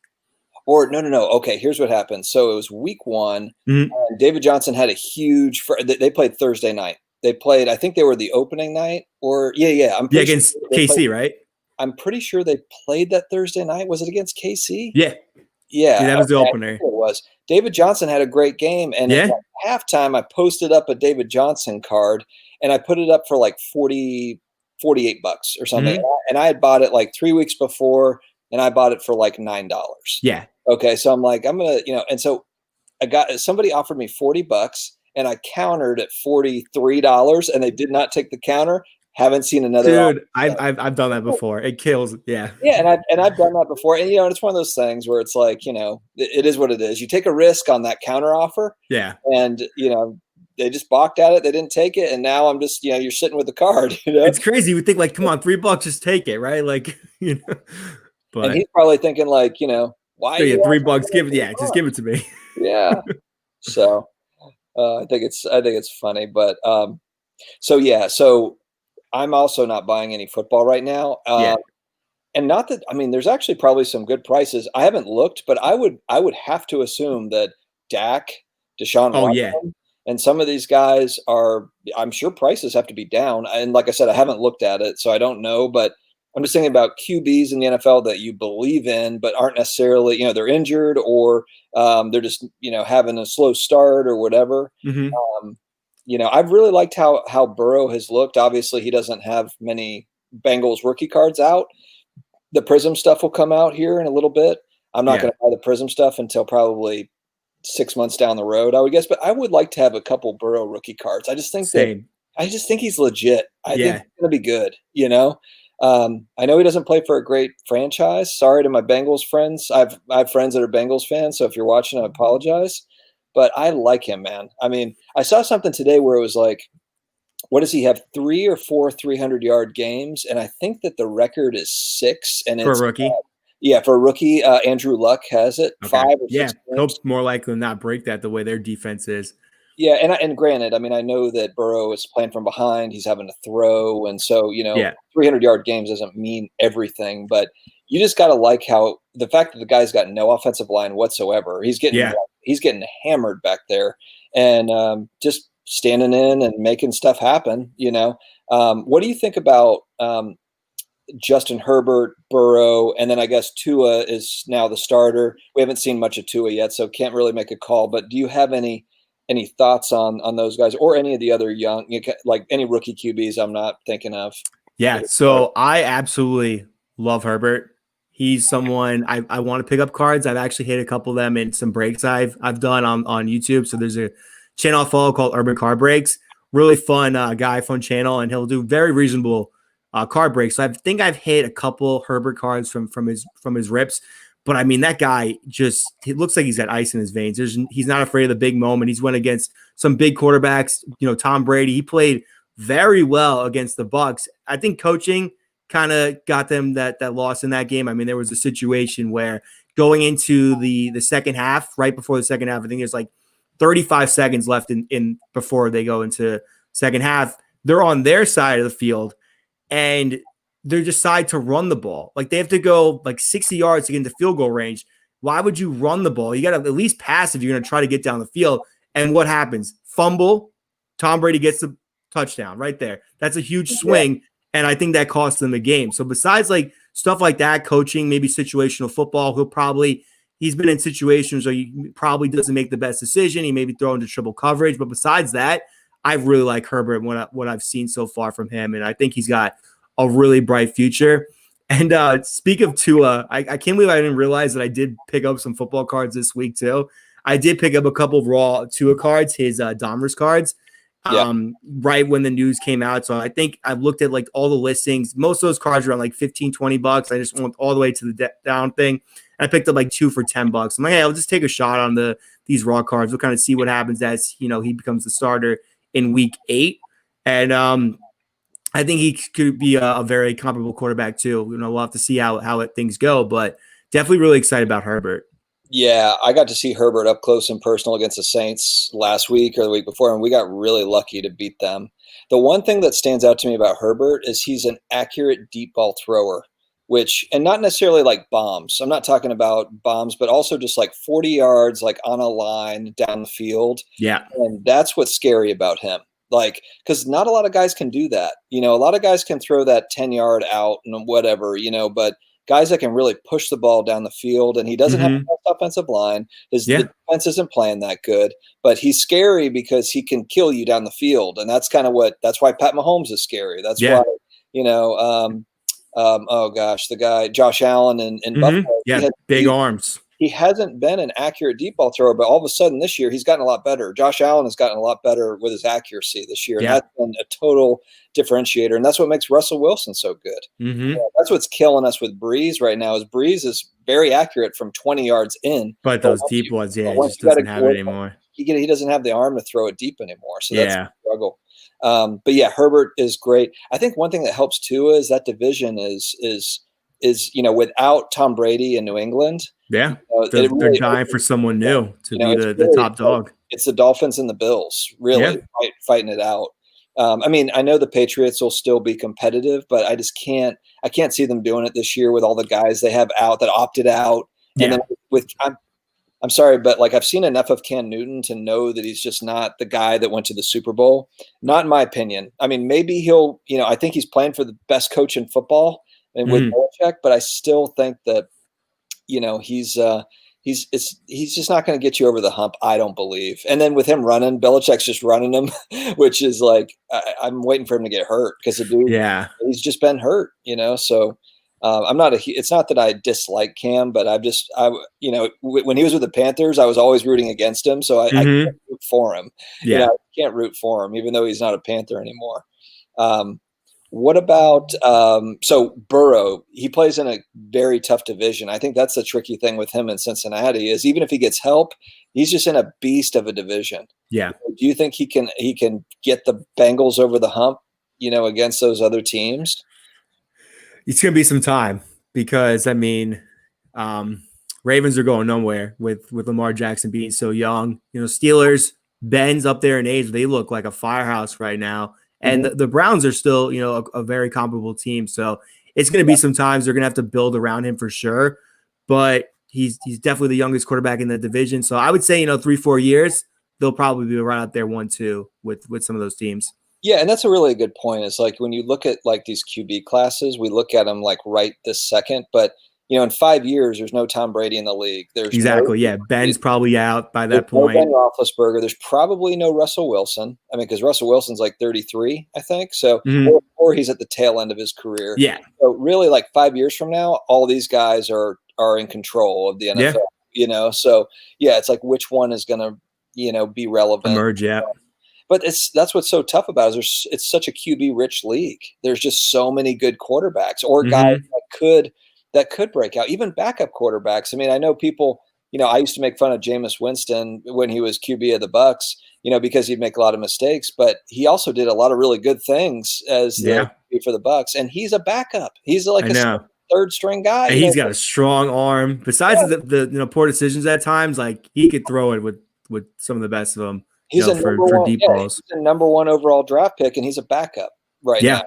Or no. Okay, here's what happened. So it was week 1. And David Johnson had a huge. They played Thursday night. They played. I think they were the opening night. Or I'm against KC, right? I'm pretty sure they played that Thursday night. Was it against KC? Yeah. Yeah, that was the okay, opener. it was. David Johnson had a great game, and at halftime, I posted up a David Johnson card, and I put it up for like $48 or something. And I had bought it like 3 weeks before, and I bought it for like $9. Yeah. Okay, so I'm like, I'm gonna, and so somebody offered me $40, and I countered at $43, and they did not take the counter. Haven't seen another. Dude, I've done that before. It kills. Yeah. Yeah, and I've done that before, and it's one of those things where it's like, it is what it is. You take a risk on that counter offer. Yeah. And they just balked at it. They didn't take it, and now I'm just you're sitting with the card. It's crazy. You would think like, come on, $3, just take it, right? Like But and he's probably thinking like, why? Yeah, $3, just give it to me. Yeah. So I think it's funny, but so I'm also not buying any football right now. And not that, there's actually probably some good prices. I haven't looked, but I would have to assume that Dak, Deshaun Watson, and some of these guys I'm sure prices have to be down. And like I said, I haven't looked at it, so I don't know, but I'm just thinking about QBs in the NFL that you believe in, but aren't necessarily, they're injured or they're just, having a slow start or whatever. I've really liked how Burrow has looked. Obviously, he doesn't have many Bengals rookie cards out. The Prism stuff will come out here in a little bit. I'm not going to buy the Prism stuff until probably 6 months down the road, I would guess. But I would like to have a couple Burrow rookie cards. I just think he's legit. I think he's going to be good. I know he doesn't play for a great franchise. Sorry to my Bengals friends. I have friends that are Bengals fans, so if you're watching, I apologize. But I like him, man. I saw something today where it was like, what does he have? 3 or 4 300-yard games, and I think that the record is 6. And for a rookie. For a rookie, Andrew Luck has it. Okay. 5 or 6 games. He'll more likely than not break that the way their defense is. Yeah, and granted, I know that Burrow is playing from behind. He's having to throw, and so 300-yard games doesn't mean everything. But you just got to like how the fact that the guy's got no offensive line whatsoever. He's getting hammered back there, and just standing in and making stuff happen. What do you think about Justin Herbert, Burrow, and then I guess Tua is now the starter? We haven't seen much of Tua yet, so can't really make a call. But do you have any thoughts on those guys or any of the other young, like any rookie QBs I'm not thinking of? Yeah, so I absolutely love Herbert. He's someone I want to pick up cards. I've actually hit a couple of them in some breaks I've done on YouTube. So there's a channel I follow called Urban Card Breaks. Really fun guy, fun channel, and he'll do very reasonable card breaks. So I think I've hit a couple Herbert cards from his rips. But that guy it looks like he's got ice in his veins. He's not afraid of the big moment. He's went against some big quarterbacks. Tom Brady. He played very well against the Bucs. I think coaching kind of got them that loss in that game. There was a situation where going into the second half, right before the second half, I think there's like 35 seconds left in before they go into second half. They're on their side of the field, and they decide to run the ball. Like they have to go like 60 yards to get into field goal range. Why would you run the ball? You got to at least pass if you're going to try to get down the field. And what happens? Fumble. Tom Brady gets the touchdown right there. That's a huge swing. And I think that cost them the game. So besides like stuff like that, coaching, maybe situational football, he's been in situations where he probably doesn't make the best decision. He may be thrown into triple coverage. But besides that, I really like Herbert and what I've seen so far from him. And I think he's got a really bright future. And speak of Tua, I can't believe I didn't realize that I did pick up some football cards this week too. I did pick up a couple of raw Tua cards, his Domers cards, right when the news came out. So I think I've looked at like all the listings. Most of those cards are around like $15-$20. I just went all the way to the down thing. And I picked up like 2 for $10. I'm like, hey, I'll just take a shot on these raw cards. We'll kind of see what happens as he becomes the starter in week 8. And I think he could be a very comparable quarterback too. We'll have to see how things go, but definitely really excited about Herbert. Yeah, I got to see Herbert up close and personal against the Saints last week or the week before, and we got really lucky to beat them. The one thing that stands out to me about Herbert is he's an accurate deep ball thrower, and not necessarily like bombs. I'm not talking about bombs, but also just like 40 yards, like on a line down the field. Yeah. And that's what's scary about him. Like, because not a lot of guys can do that. A lot of guys can throw that 10-yard out and whatever, but guys that can really push the ball down the field, and he doesn't have a offensive line. The defense isn't playing that good, but he's scary because he can kill you down the field, and that's that's why Pat Mahomes is scary. That's why, oh gosh, the guy Josh Allen in Buffalo, he has big arms. He hasn't been an accurate deep ball thrower, but all of a sudden this year he's gotten a lot better. Josh Allen has gotten a lot better with his accuracy this year. And that's been a total differentiator. And that's what makes Russell Wilson so good. That's what's killing us with Breeze right now. Is Breeze is very accurate from 20 yards in. But those deep ones, he just doesn't have it anymore. He doesn't have the arm to throw it deep anymore. So that's a struggle. But yeah, Herbert is great. I think one thing that helps too is that division is without Tom Brady in New England. Yeah, they're dying for someone new to be the top dog. It's the Dolphins and the Bills really fighting it out. I know the Patriots will still be competitive, but I can't see them doing it this year with all the guys they have out that opted out. And then I'm sorry, but like I've seen enough of Cam Newton to know that he's just not the guy that went to the Super Bowl. Not in my opinion. Maybe he'll, I think he's playing for the best coach in football and with Belichick, but I still think that, he's just not going to get you over the hump. I don't believe. And then with him running, Belichick's just running him, which is like, I'm waiting for him to get hurt because the dude, he's just been hurt, so it's not that I dislike Cam, but when he was with the Panthers, I was always rooting against him. So I can't root for him. I can't root for him, even though he's not a Panther anymore. What about so Burrow? He plays in a very tough division. I think that's the tricky thing with him in Cincinnati is even if he gets help, he's just in a beast of a division. Yeah. Do you think he can get the Bengals over the hump, against those other teams? It's going to be some time because Ravens are going nowhere with Lamar Jackson being so young. Steelers, Ben's up there in age. They look like a firehouse right now. And the Browns are still, a very comparable team. So it's going to be some times they're going to have to build around him for sure. But he's definitely the youngest quarterback in the division. So I would say, 3-4 years, they'll probably be right out there 1-2 with some of those teams. Yeah, and that's a really good point. It's like when you look at like these QB classes, we look at them like right this second. But, in 5 years, there's no Tom Brady in the league. There's Ben's probably out by that point. No Ben Roethlisberger. There's probably no Russell Wilson. Because Russell Wilson's like 33, I think. So, or he's at the tail end of his career. Yeah. So really, like 5 years from now, all these guys are in control of the NFL. Yeah. So it's like which one is going to be relevant, emerge. Yeah. But that's what's so tough about it. It's such a QB rich league. There's just so many good quarterbacks or guys that could break out, even backup quarterbacks. I know people, I used to make fun of Jameis Winston when he was QB of the Bucks, because he'd make a lot of mistakes, but he also did a lot of really good things as the QB for the Bucks. And he's a backup. He's like a third string guy. And he's got a strong arm. Besides the poor decisions at times, like he could throw it with some of the best of them. He's for deep balls. He's a number 1 overall draft pick, and he's a backup right now.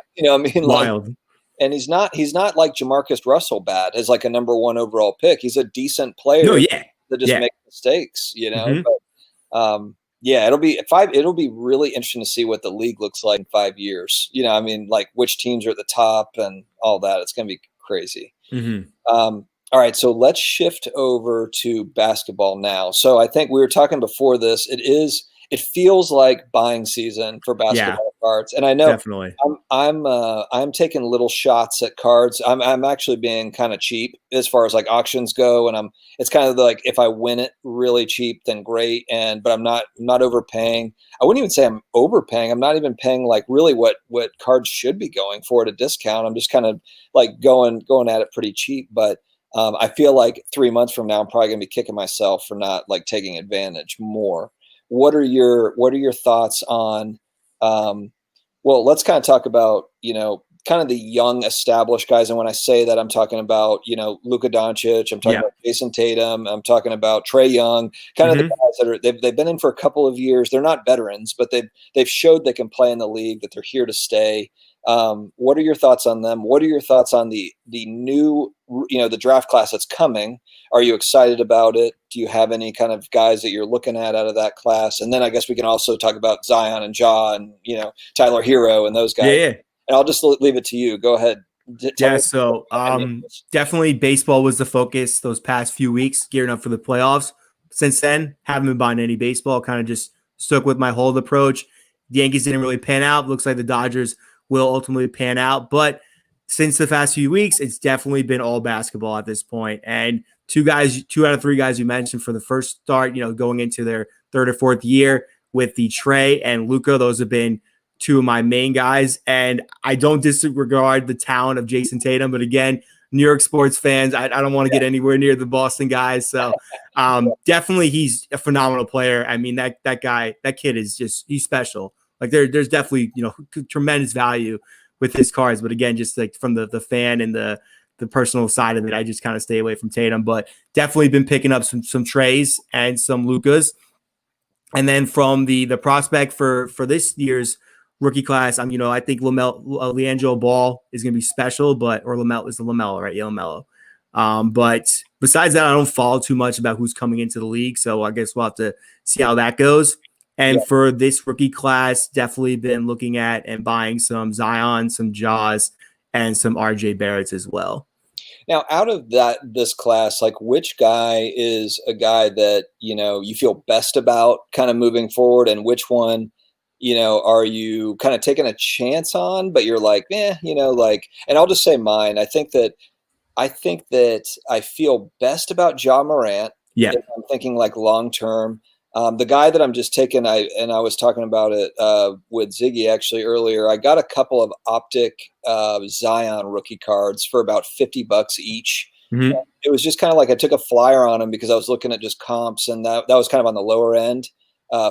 Wild. And he's not like Jamarcus Russell bad as like a number 1 overall pick. He's a decent player that just makes mistakes, But it'll be really interesting to see what the league looks like in 5 years. Like which teams are at the top and all that. It's going to be crazy. All right, so let's shift over to basketball now. So I think we were talking before this. It feels like buying season for basketball cards, and I know definitely. I'm taking little shots at cards. I'm actually being kind of cheap as far as like auctions go, and it's kind of like if I win it really cheap, then great. But I'm not overpaying. I wouldn't even say I'm overpaying. I'm not even paying like really what cards should be going for at a discount. I'm just kind of like going at it pretty cheap, but. I feel like 3 months from now, I'm probably going to be kicking myself for not like taking advantage more. What are your thoughts on? Well, let's kind of talk about kind of the young established guys. And when I say that, I'm talking about, Luka Doncic, I'm talking about Jason Tatum, I'm talking about Trae Young, kind of the guys that they've been in for a couple of years. They're not veterans, but they've showed they can play in the league, that they're here to stay. What are your thoughts on them? What are your thoughts on the new, the draft class that's coming? Are you excited about it? Do you have any kind of guys that you're looking at out of that class? And then I guess we can also talk about Zion and Ja and, Tyler Hero and those guys. Yeah. And I'll just leave it to you. Go ahead. So definitely baseball was the focus those past few weeks, gearing up for the playoffs. Since then, haven't been buying any baseball, kind of just stuck with my hold approach. The Yankees didn't really pan out. Looks like the Dodgers will ultimately pan out. But since the past few weeks, it's definitely been all basketball at this point. And two out of three guys you mentioned for the first start, going into their third or fourth year with the Trae and Luka, those have been two of my main guys. And I don't disregard the talent of Jason Tatum, but again, New York sports fans, I don't want to get anywhere near the Boston guys. So definitely he's a phenomenal player. I mean, that kid is he's special. Like there's definitely, tremendous value with his cards. But again, just like from the fan and the personal side of it, I just kind of stay away from Tatum, but definitely been picking up some Trays and some Lukas. And then from the prospect for this year's rookie class, I think LiAngelo Ball is going to be special, or LaMelo is the LaMelo, right? Yeah, LaMelo. But besides that, I don't follow too much about who's coming into the league. So I guess we'll have to see how that goes. And for this rookie class, definitely been looking at and buying some Zion, some Jaws, and some RJ Barretts as well. Now, out of this class, like which guy is a guy that, you feel best about kind of moving forward, and which one, are you kind of taking a chance on, but you're like, and I'll just say mine. I think that I feel best about Ja Morant. Yeah. I'm thinking like long-term. The guy that I'm just taking, I was talking about it with Ziggy actually earlier. I got a couple of optic Zion rookie cards for about $50 each. Mm-hmm. It was just kind of like I took a flyer on them because I was looking at just comps, and that was kind of on the lower end.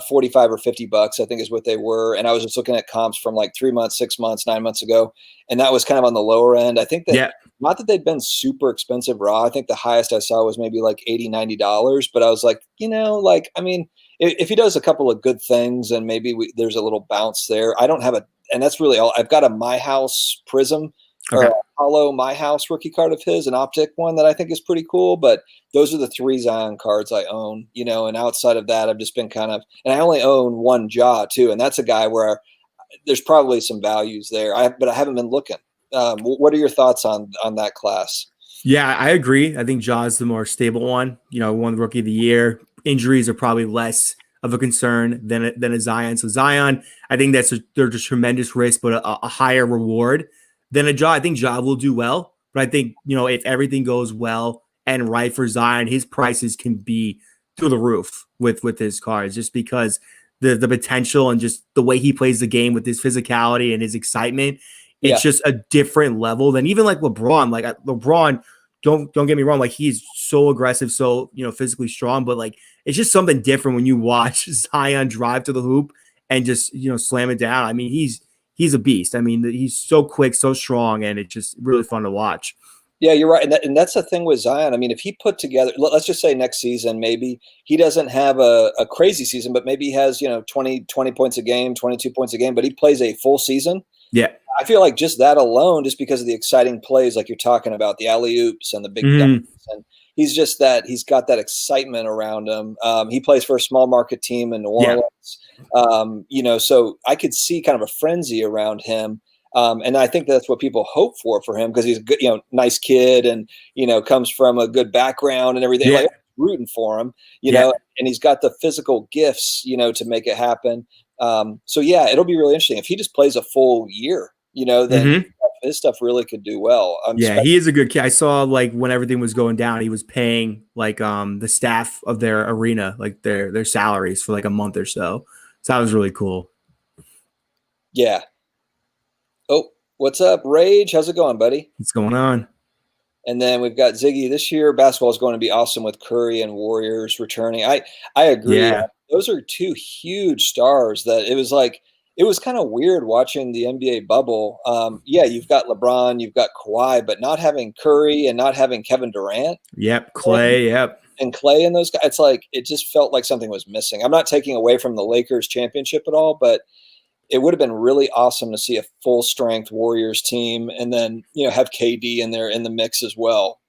45 or $50, I think is what they were. And I was just looking at comps from like 3 months, 6 months, 9 months ago. And that was kind of on the lower end. I think that not that they'd been super expensive raw. I think the highest I saw was maybe like $80, $90. But I was like, if he does a couple of good things and maybe there's a little bounce there. I don't have and that's really all. I've got a My House Prism or a Hollow My House rookie card of his, an optic one that I think is pretty cool. But those are the 3 Zion cards I own, and outside of that, I've just been and I only own one Ja too. And that's a guy where there's probably some values there. But I haven't been looking. What are your thoughts on that class? Yeah, I agree. I think Ja is the more stable one, won the rookie of the year. Injuries are probably less of a concern than a Zion. So Zion, I think they're just tremendous risk, but a higher reward than a Ja. I think Ja will do well, but I think, if everything goes well and right for Zion, his prices can be through the roof with his cards, just because the potential and just the way he plays the game with his physicality and his excitement. It's just a different level than even like LeBron. Like LeBron, don't get me wrong, like he's so aggressive, so physically strong, but like it's just something different when you watch Zion drive to the hoop and just slam it down. I mean, he's a beast. I mean, he's so quick, so strong, and it's just really fun to watch. Yeah, you're right. And that's the thing with Zion. I mean, if he put together, let's just say next season, maybe he doesn't have a crazy season, but maybe he has, 20 points a game, 22 points a game, but he plays a full season. Yeah. I feel like just that alone, just because of the exciting plays, like you're talking about, the alley-oops and the big dunks, and he's got that excitement around him. He plays for a small market team in New Orleans. So I could see kind of a frenzy around him. And I think that's what people hope for him, because he's a good, nice kid, and, comes from a good background and everything. Like, rooting for him, and he's got the physical gifts, to make it happen. So it'll be really interesting if he just plays a full year, then his stuff really could do well. He is a good kid. I saw like when everything was going down, he was paying like the staff of their arena, like their salaries for like a month or so. So that was really cool. Yeah. Oh, what's up, Rage? How's it going, buddy? What's going on? And then we've got Ziggy. This year, basketball is going to be awesome with Curry and Warriors returning. I agree. Yeah. Those are 2 huge stars that it was like it was kind of weird watching the NBA bubble. Yeah, you've got LeBron, you've got Kawhi, but not having Curry and not having Kevin Durant. Yep, Clay. Yep. And Clay and those guys, it's like it just felt like something was missing. I'm not taking away from the Lakers championship at all, but it would have been really awesome to see a full strength Warriors team and then, have KD in there in the mix as well.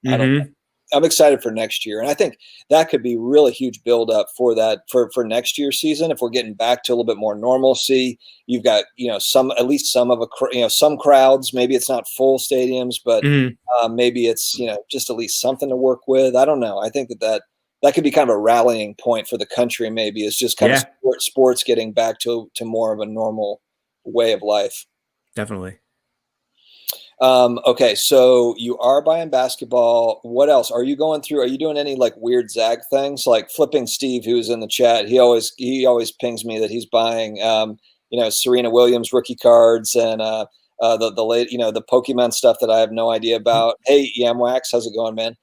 I'm excited for next year. And I think that could be really huge build up for that for next year's season. If we're getting back to a little bit more normalcy, you've got, at least some of some crowds, maybe it's not full stadiums, but maybe it's, just at least something to work with. I don't know. I think that could be kind of a rallying point for the country. Maybe it's just kind of sports getting back to more of a normal way of life. Definitely. Okay, so you are buying basketball. What else are you going through? Are you doing any like weird Zag things, like flipping Steve, who's in the chat? He always pings me that he's buying, Serena Williams rookie cards and the late, the Pokemon stuff that I have no idea about. Hey, Yamwax, how's it going, man?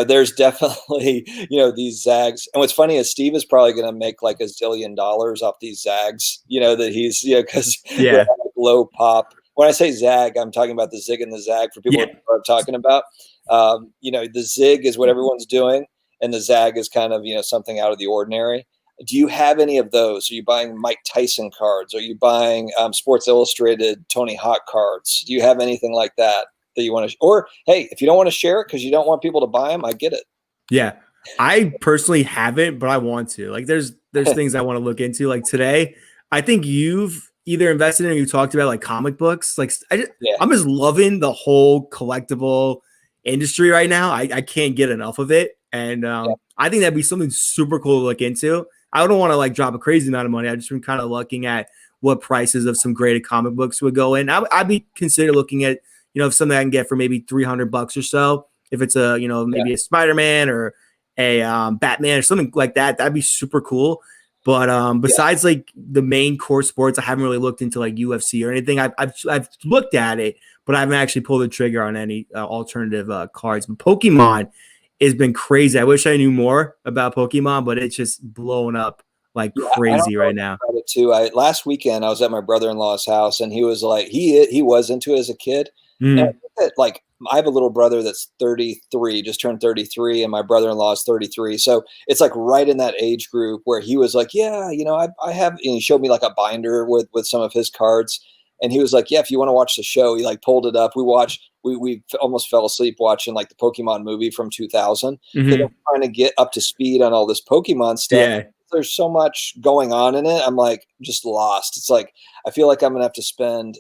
There's definitely, these Zags. And what's funny is Steve is probably going to make like $1 zillion off these Zags, that he's, because they're like low pop. When I say Zag, I'm talking about the Zig and the Zag for people who know what I'm talking about. The Zig is what everyone's doing, and the Zag is kind of, something out of the ordinary. Do you have any of those? Are you buying Mike Tyson cards? Are you buying Sports Illustrated Tony Hawk cards? Do you have anything like that you want to? Or, hey, if you don't want to share it because you don't want people to buy them, I get it. Yeah. I personally haven't, but I want to. Like, there's things I want to look into. Like today, I think you've either invested in or you talked about like comic books. Like I'm just loving the whole collectible industry right now. I can't get enough of it. And I think that'd be something super cool to look into. I don't want to like drop a crazy amount of money. I've just been kind of looking at what prices of some graded comic books would go in. I'd be consider looking at, if something I can get for maybe $300 or so, if it's a, maybe a Spider-Man or a Batman or something like that, that'd be super cool. But besides like the main core sports, I haven't really looked into like UFC or anything. I've looked at it, but I haven't actually pulled the trigger on any alternative cards. But Pokemon has been crazy. I wish I knew more about Pokemon, but it's just blowing up like crazy right now. Too. Last weekend I was at my brother-in-law's house, and he was like, he was into it as a kid. And I think that, like, I have a little brother that's 33, just turned 33, and my brother-in-law is 33. So it's like right in that age group where he was like, yeah, I have, and he showed me like a binder with some of his cards. And he was like, yeah, if you want to watch the show, he like pulled it up. We almost fell asleep watching like the Pokemon movie from 2000. I'm trying to get up to speed on all this Pokemon stuff. Yeah. There's so much going on in it. I'm like just lost. It's like, I feel like I'm going to have to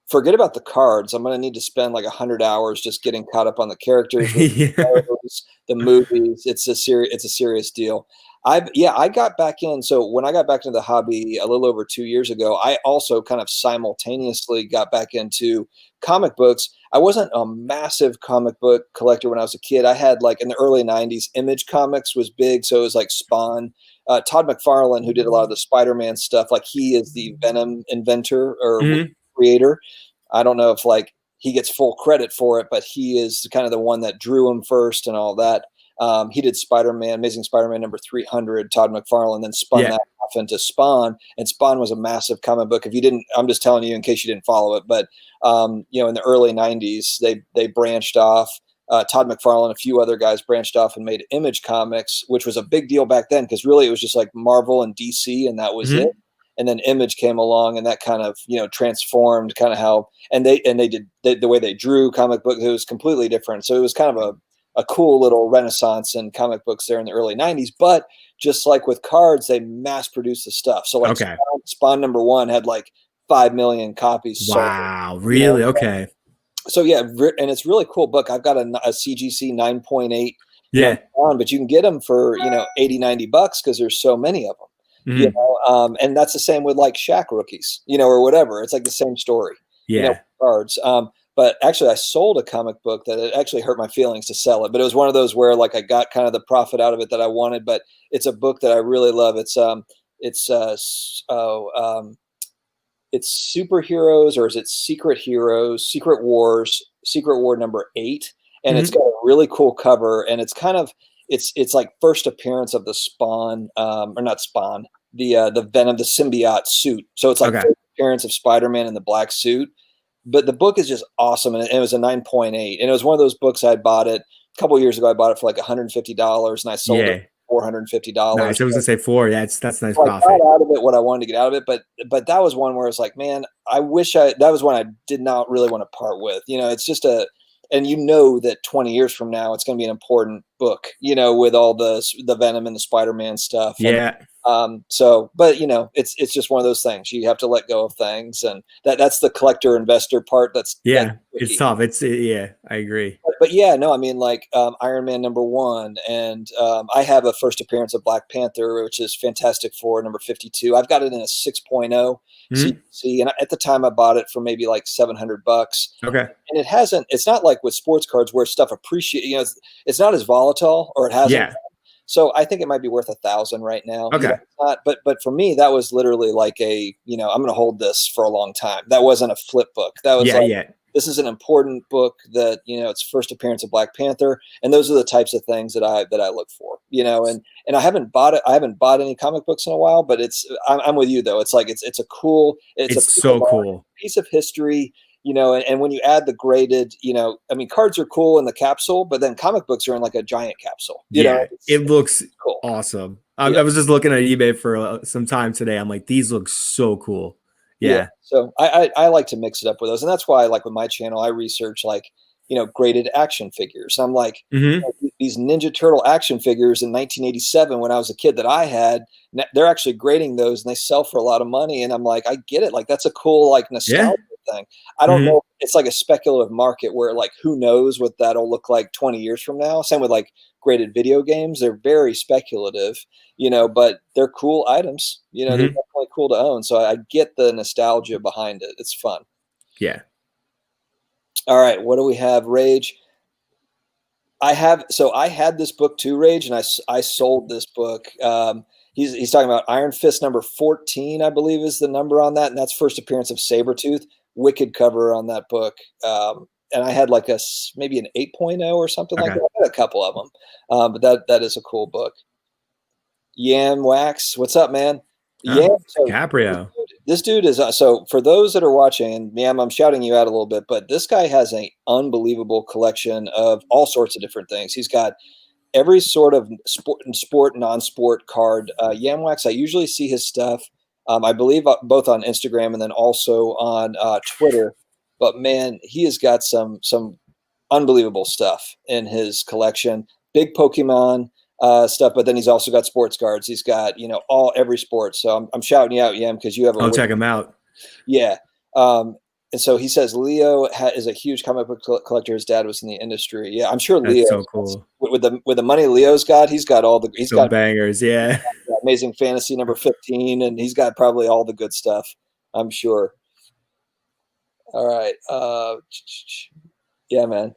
forget about the cards. I'm going to need to spend like 100 hours just getting caught up on the characters, the movies. It's a serious deal. I got back in. So when I got back into the hobby a little over 2 years ago, I also kind of simultaneously got back into comic books. I wasn't a massive comic book collector when I was a kid. I had like in the early 90s, Image Comics was big. So it was like Spawn. Todd McFarlane, who did a lot of the Spider-Man stuff, like he is the Venom inventor or creator. I don't know if like he gets full credit for it, but he is kind of the one that drew him first and all that. He did Spider-Man, Amazing Spider-Man number 300, Todd McFarlane, then spun that off into Spawn. And Spawn was a massive comic book. If you didn't, I'm just telling you in case you didn't follow it. But, in the early 90s, they branched off. Todd McFarlane, a few other guys branched off and made Image Comics, which was a big deal back then because really it was just like Marvel and DC, and that was it. And then Image came along, and that kind of transformed kind of how they did the way they drew comic books. It was completely different. So it was kind of a cool little renaissance in comic books there in the early 90s. But just like with cards, they mass produced the stuff. So like Spawn number 1 had like 5 million copies. Wow, really? Okay. So yeah, and it's really cool book. I've got a CGC 9.8. But you can get them for $80-$90 because there's so many of them. And that's the same with like Shaq rookies, or whatever. It's like the same story. Cards. But actually, I sold a comic book that it actually hurt my feelings to sell it. But it was one of those where like I got kind of the profit out of it that I wanted. But it's a book that I really love. It's Superheroes, or is it Secret Heroes, Secret Wars, Secret War number 8. And it's got a really cool cover. And it's kind of, it's like first appearance of the Spawn, or not Spawn, the Venom, the symbiote suit. So it's like Okay. the appearance of Spider-Man in the black suit. But the book is just awesome, and it was a 9.8, and it was one of those books I bought it a couple of years ago. I bought it for like $150, and I sold it for $450. Nice. I was gonna say 4. That's nice so profit. I got out of it what I wanted to get out of it, but that was one where it's like, man, that was one I did not really want to part with. It's just and that 20 years from now it's going to be an important book, with all the Venom and the Spider-Man stuff. Yeah. But it's just one of those things. You have to let go of things, and that's the collector investor part. That's it's tough. I agree. But yeah, no, I mean, like Iron Man #1, and I have a first appearance of Black Panther, which is Fantastic Four #52. I've got it in a 6.0 CC, and at the time I bought it for maybe like $700. Okay. And it's not like with sports cards where stuff appreciates. It's not as volatile, or it hasn't. Yeah. So I think it might be worth $1,000 right now. Okay. But for me, that was literally like I'm going to hold this for a long time. That wasn't a flip book. That was this is an important book that, it's first appearance of Black Panther. And those are the types of things that I look for, and I haven't bought it. I haven't bought any comic books in a while, but I'm with you though. It's like, it's a cool, it's so cool piece of history. And when you add the graded, cards are cool in the capsule, but then comic books are in like a giant capsule. It looks cool. Awesome. I was just looking at eBay for some time today. I'm like, these look so cool. Yeah. So I like to mix it up with those. And that's why, like with my channel, I research graded action figures. I'm like, these Ninja Turtle action figures in 1987, when I was a kid that I had, they're actually grading those and they sell for a lot of money. And I'm like, I get it. Like, that's a cool, like, nostalgia thing. I don't know. It's like a speculative market where, like, who knows what that'll look like 20 years from now. Same with like graded video games. They're very speculative, but they're cool items. They're definitely cool to own. So I get the nostalgia behind it. It's fun. Yeah. All right, what do we have, Rage? I had this book too, Rage, and I sold this book. He's talking about Iron Fist #14, I believe is the number on that, and that's first appearance of Sabretooth. Wicked cover on that book. And I had like maybe an 8.0 or something like that. I had a couple of them, but that is a cool book. Yam Wax, what's up, man? Caprio. This dude is so for those that are watching, and Yam, I'm shouting you out a little bit, but this guy has an unbelievable collection of all sorts of different things. He's got every sort of sport, non-sport card. Yam Wax, I usually see his stuff. I believe both on Instagram and then also on Twitter. But man, he has got some unbelievable stuff in his collection. Big Pokemon stuff, but then he's also got sports cards. He's got every sport. So I'm shouting you out, Yam, because you have. I'll check him out. Yeah, and so he says Leo is a huge comic book collector. His dad was in the industry. Yeah, I'm sure Leo. So cool. With the money Leo's got, he's got got bangers. Yeah, Amazing Fantasy #15, and he's got probably all the good stuff. I'm sure. All right. Yeah, man.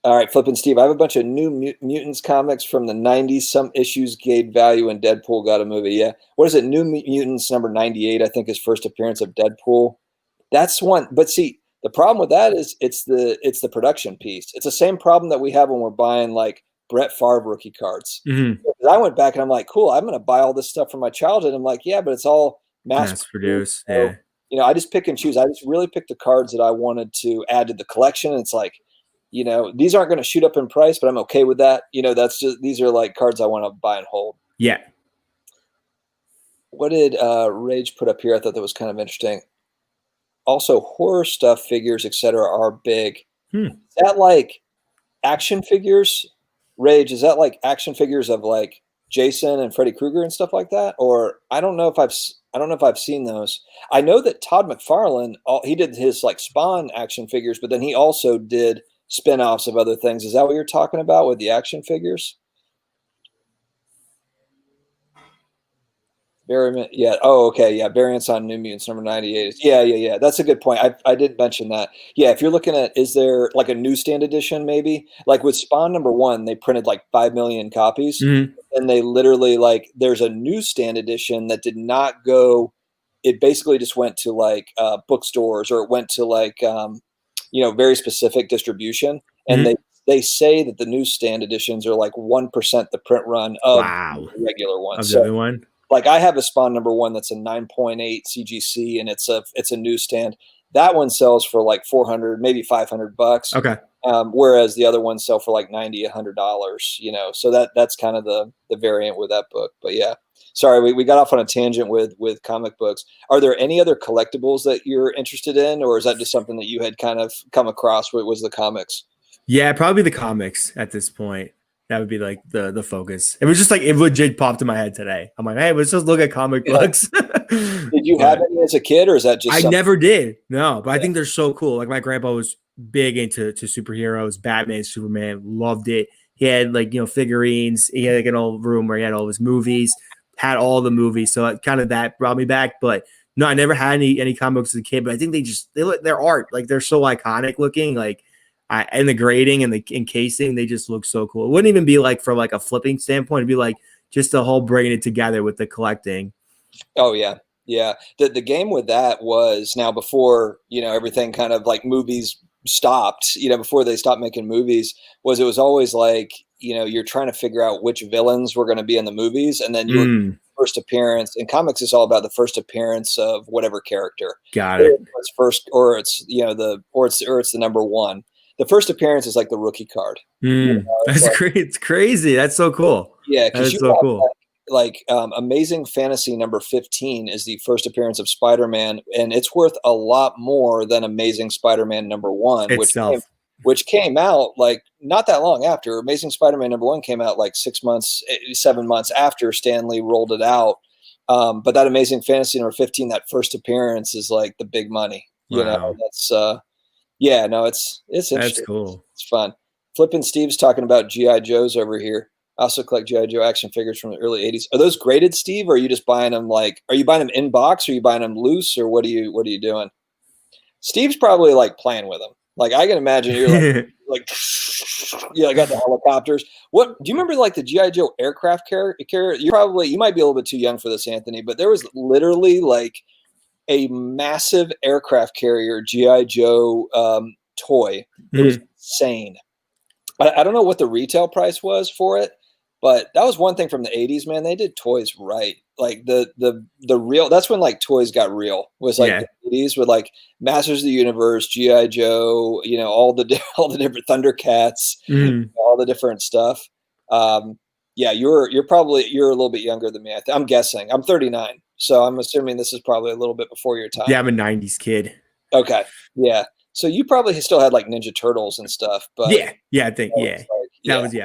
All right, Flippin' Steve. I have a bunch of new Mutants comics from the 90s. Some issues gained value and Deadpool got a movie. Yeah. What is it? New Mutants #98, I think, is first appearance of Deadpool. That's one. But see, the problem with that is it's the production piece. It's the same problem that we have when we're buying like Brett Favre rookie cards. I went back and I'm like, cool, I'm going to buy all this stuff from my childhood. I'm like, yeah, but it's all mass produced. So, I just pick and choose. I just really pick the cards that I wanted to add to the collection. And it's like, these aren't going to shoot up in price, but I'm okay with that. These are like cards I want to buy and hold. Yeah. What did Rage put up here? I thought that was kind of interesting. Also, horror stuff, figures, etc., are big. Is that like action figures? Rage, is that like action figures of like Jason and Freddy Krueger and stuff like that? Or I don't know if I've seen those. I know that Todd McFarlane, he did his like Spawn action figures, but then he also did spin-offs of other things. Is that what you're talking about with the action figures? Yeah. Oh, okay. Yeah. Variants on New Mutants #98. Yeah. That's a good point. I did mention that. Yeah. If you're looking at, is there like a newsstand edition, maybe like with Spawn #1, they printed like 5 million copies, and they literally there's a newsstand edition that did not go. It basically just went to like bookstores, or it went to like very specific distribution, and they say that the newsstand editions are like 1% the print run of the regular one. Of the other one. Like I have a Spawn #1 that's a 9.8 CGC, and it's a newsstand. That one sells for like 400, maybe $500. Okay. Whereas the other ones sell for like $90, $100. So that's kind of the variant with that book. But yeah, sorry, we got off on a tangent with comic books. Are there any other collectibles that you're interested in, or is that just something that you had kind of come across? What was the comics? Yeah, probably the comics at this point. That would be like the focus. It was just like it legit popped in my head today. I'm like, hey, let's just look at comic books. Did you have any as a kid, or is that just I something? never did. No, but I think they're so cool. Like my grandpa was big into superheroes, Batman, Superman, loved it. He had like, figurines. He had like an old room where he had all his movies, had all the movies. So kind of that brought me back. But no, I never had any comic books as a kid, but I think they look their art. Like they're so iconic looking. Like and the grading and the encasing, they just look so cool. It wouldn't even be like from like a flipping standpoint. It'd be like just the whole bringing it together with the collecting. Oh yeah. Yeah. The game with that was now before, everything kind of like movies stopped, before they stopped making movies, it was always like, you're trying to figure out which villains were going to be in the movies. And then your first appearance in comics is all about the first appearance of whatever character. Got it. It's first, or it's, it's the #1. The first appearance is like the rookie card. That's like, great. It's crazy. That's so cool. Yeah. That's so cool. Like Amazing Fantasy #15 is the first appearance of Spider-Man, and it's worth a lot more than Amazing Spider-Man #1, which came out like not that long after. Amazing Spider-Man #1 came out like 7 months after Stan Lee rolled it out. But that Amazing Fantasy #15, that first appearance is like the big money. That's it's interesting. That's cool. It's fun. Flippin' Steve's talking about G.I. Joes over here. I also collect G.I. Joe action figures from the early 80s. Are those graded, Steve, or are you just buying them are you buying them in box, or are you buying them loose, or what are you doing? Steve's probably like playing with them. Like I can imagine you're like I got the helicopters. What do you remember like the G.I. Joe aircraft carrier? You might be a little bit too young for this, Anthony, but there was literally like a massive aircraft carrier G.I. Joe toy. It was insane. I don't know what the retail price was for it, but that was one thing from the 80s, man. They did toys right. Like the real, that's when like toys got real, was like the 80s with like Masters of the Universe, G.I. Joe, all the different Thundercats, all the different stuff. You're a little bit younger than me. I'm guessing. I'm 39. So I'm assuming this is probably a little bit before your time. Yeah, I'm a 90s kid. Okay. Yeah. So you probably still had like Ninja Turtles and stuff, but I think that was.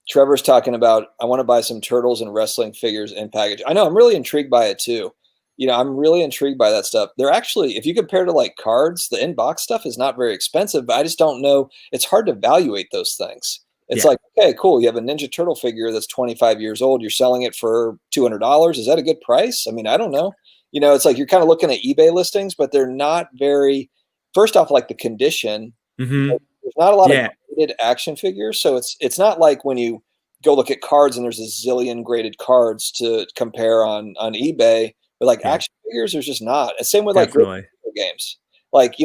Trevor's talking about, I want to buy some Turtles and wrestling figures in package. I know, I'm really intrigued by it too. I'm really intrigued by that stuff. They're actually, if you compare to like cards, the in-box stuff is not very expensive, but I just don't know. It's hard to evaluate those things. It's like, okay, cool. You have a Ninja Turtle figure that's 25 years old. You're selling it for $200. Is that a good price? I mean, I don't know. It's like you're kind of looking at eBay listings, but they're not very, first off, like the condition. There's not a lot of graded action figures. So it's not like when you go look at cards and there's a zillion graded cards to compare on eBay, but like action figures, there's just not. And same with like video games. Like,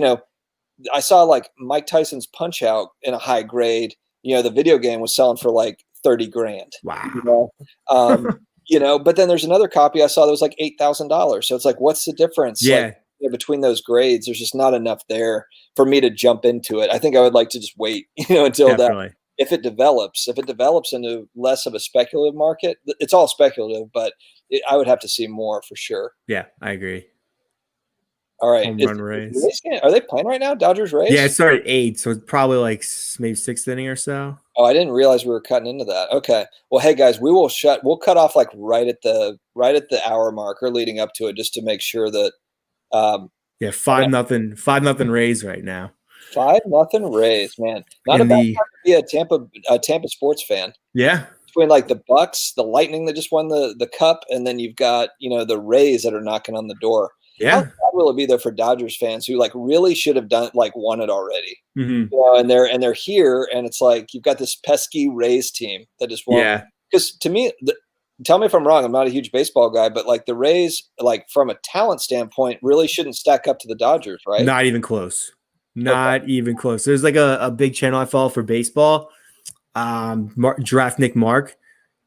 I saw like Mike Tyson's Punch Out in a high grade, the video game was selling for like 30 grand. Wow. But then there's another copy I saw that was like $8,000. So it's like, what's the difference? Like, between those grades, there's just not enough there for me to jump into it. I think I would like to just wait, until that, if it develops into less of a speculative market. It's all speculative, but I would have to see more for sure. Yeah, I agree. All right. Are they playing right now? Dodgers Rays? Yeah, it started at 8, so it's probably like maybe 6th inning or so. Oh, I didn't realize we were cutting into that. Okay. Well, hey guys, we'll cut off like right at the hour marker leading up to it, just to make sure that 5-0 Rays right now. 5-0 Rays, man. Not a bad time to be a Tampa sports fan. Yeah. Between like the Bucks, the Lightning that just won the cup, and then you've got, the Rays that are knocking on the door. Yeah. How will it be though for Dodgers fans who like really should have won it already? And they're here, and it's like you've got this pesky Rays team that just won. Yeah. Because to me, tell me if I'm wrong. I'm not a huge baseball guy, but like the Rays, like from a talent standpoint, really shouldn't stack up to the Dodgers, right? Not even close. Not even close. There's like a big channel I follow for baseball. Draft Nick Mark.